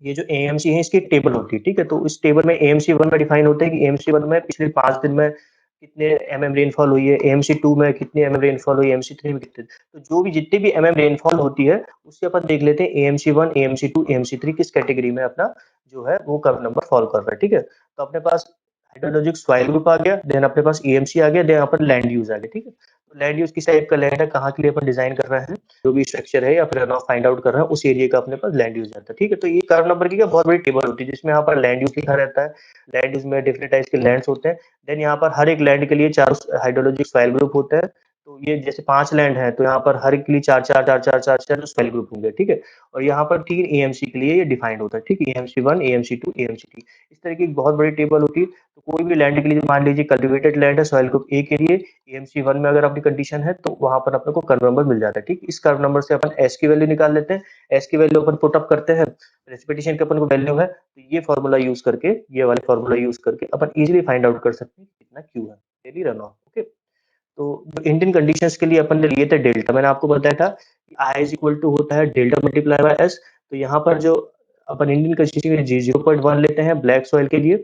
Speaker 1: ये जो एएमसी है इसकी टेबल होती है। ठीक है? तो इस टेबल में एएमसी 1 में डिफाइन होता है कि एएमसी 1 में पिछले 5 दिन में कितने एमएम रेनफॉल हुई है, एएमसी 2 में कितनी एमएम रेनफॉल हुई है, एएमसी 3 में कितने। तो जो भी जितनी भी एमएम रेनफॉल होती है उससे अपन देख लेते हैं एएमसी 1 एएमसी 2 एएमसी 3 किस कैटेगरी में अपना जो है वो कर्व नंबर फॉलो कर रहा है। ठीक है? तो अपने पास हाइड्रोलॉजिक सॉइल ग्रुप आ गया, देन अपने पास एएमसी आ गया, देन यहाँ पर लैंड यूज आ गया। ठीक है? तो लैंड यूज किस टाइप का लैंड है, कहाँ के लिए अपन डिजाइन कर रहे हैं, जो भी स्ट्रक्चर है या फिर रन ऑफ फाइंड आउट कर रहे हैं उस एरिया का अपने पास लैंड यूज आता है। ठीक है? तो ये कर्व नंबर की क्या बहुत बड़ी टेबल होती है जिसमें यहाँ पर लैंड यूज लिखा रहता है। लैंड यूज में डिफरेंट टाइप्स के लैंड्स होते हैं। देन यहाँ पर हर एक लैंड के लिए 4 हाइड्रोलॉजिक सॉइल ग्रुप होते हैं। तो ये जैसे 5 लैंड है तो यहाँ पर हर एक के लिए 4 सॉइल ग्रुप होंगे। ठीक है? और यहाँ पर 3 एएमसी के लिए ये डिफाइंड होता है। ठीक है? एएमसी 1 एएमसी 2 एएमसी 3, इस तरह की एक बहुत बड़ी टेबल होती है। तो कोई भी लैंड के लिए मान लीजिए कल्टिवेटेड लैंड है सॉइल ग्रुप ए के लिए, एएमसी 1 में अगर आपकी कंडीशन है तो वहां पर अपने को कर्व नंबर मिल जाता है। ठीक, इस कर्व नंबर से अपन एस की वैल्यू निकाल लेते हैं। एस की वैल्यू अपन पुट अप करते हैं, प्रेसिपिटेशन का अपन को वैल्यू है तो ये फॉर्मूला यूज करके, ये वाले फॉर्मूला यूज करके अपन इजीली फाइंड आउट कर सकते हैं कितना क्यू है, डेली रन ऑफ। ओके, तो जो इंडियन कंडीशंस के लिए अपन ने लिए थे डेल्टा, मैंने आपको बताया था कि आई इज इक्वल टू होता है डेल्टा मल्टीप्लाई बाय एस। तो यहाँ पर जो अपन इंडियन कंडीशन के लिए 0.1 लेते हैं ब्लैक सॉइल के लिए,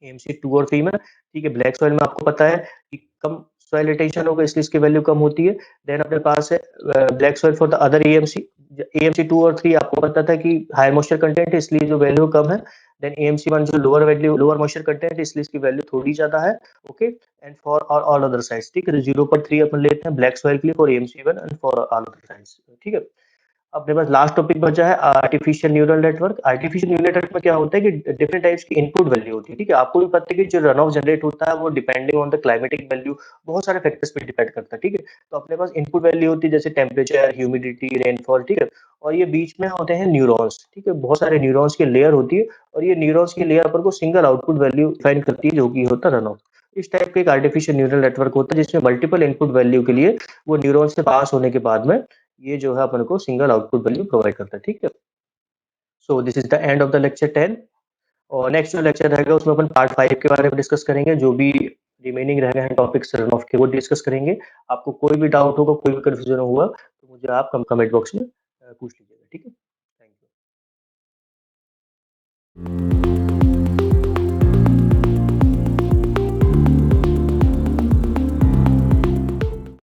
Speaker 1: एएमसी 2 और 3 में। ठीक है? ब्लैक सॉइल में आपको पता है कि कम सॉइल रिटेंशन होगा इसलिए इसकी वैल्यू कम होती है। देन अपने पास है black soil for the other AMC. AMC 2 और 3 आपको पता था कि हाई मॉइस्चर कंटेंट है इसलिए जो वैल्यू कम है। देन एएमसी 1 जो lower value lower moisture content है इसलिए इसकी वैल्यू थोड़ी ज्यादा है। Okay, and for all other sides, ठीक है, 0.3 अपन लेते हैं ब्लैक सॉइल के लिए for AMC 1 and for all other sides. ठीक है? अपने पास लास्ट टॉपिक बचा है artificial neural network. Artificial neural network में क्या होता है कि डिफरेंट टाइप्स की इनपुट वैल्यू होती है। ठीक है? आपको भी पता है कि जो रन ऑफ जनरेट होता है वो depending on the climatic value बहुत सारे फैक्टर्स पे डिपेंड करता है। ठीक है? तो अपने पास इनपुट वैल्यू होती है जैसे टेम्परेचर, ह्यूमिडिटी, रेनफॉल। ठीक है? और ये बीच में होते हैं न्यूरॉन्स। ठीक है? बहुत सारे न्यूरॉन्स की लेयर होती है और ये न्यूरॉन्स की लेयर पर को सिंगल आउटपुट वैल्यू डिफाइन करती है जो कि होता है रन ऑफ। इस टाइप का एक आर्टिफिशियल न्यूरल नेटवर्क होता है जिसमें मल्टीपल इनपुट वैल्यू के लिए वो न्यूरॉन से पास होने के बाद में ये जो है अपन को सिंगल आउटपुट वैल्यू प्रोवाइड करता है। ठीक है? So this is the end of the lecture 10। और नेक्स्ट जो लेक्चर रहेगा उसमें अपन पार्ट 5 के बारे में डिस्कस करेंगे, जो भी रिमेनिंग रह गए हैं टॉपिक्स रन ऑफ के वो डिस्कस करेंगे। आपको कोई भी डाउट होगा, कोई भी कंफ्यूजन हुआ तो मुझे आप कमेंट बॉक्स में पूछ लीजिएगा। ठीक है? Thank you.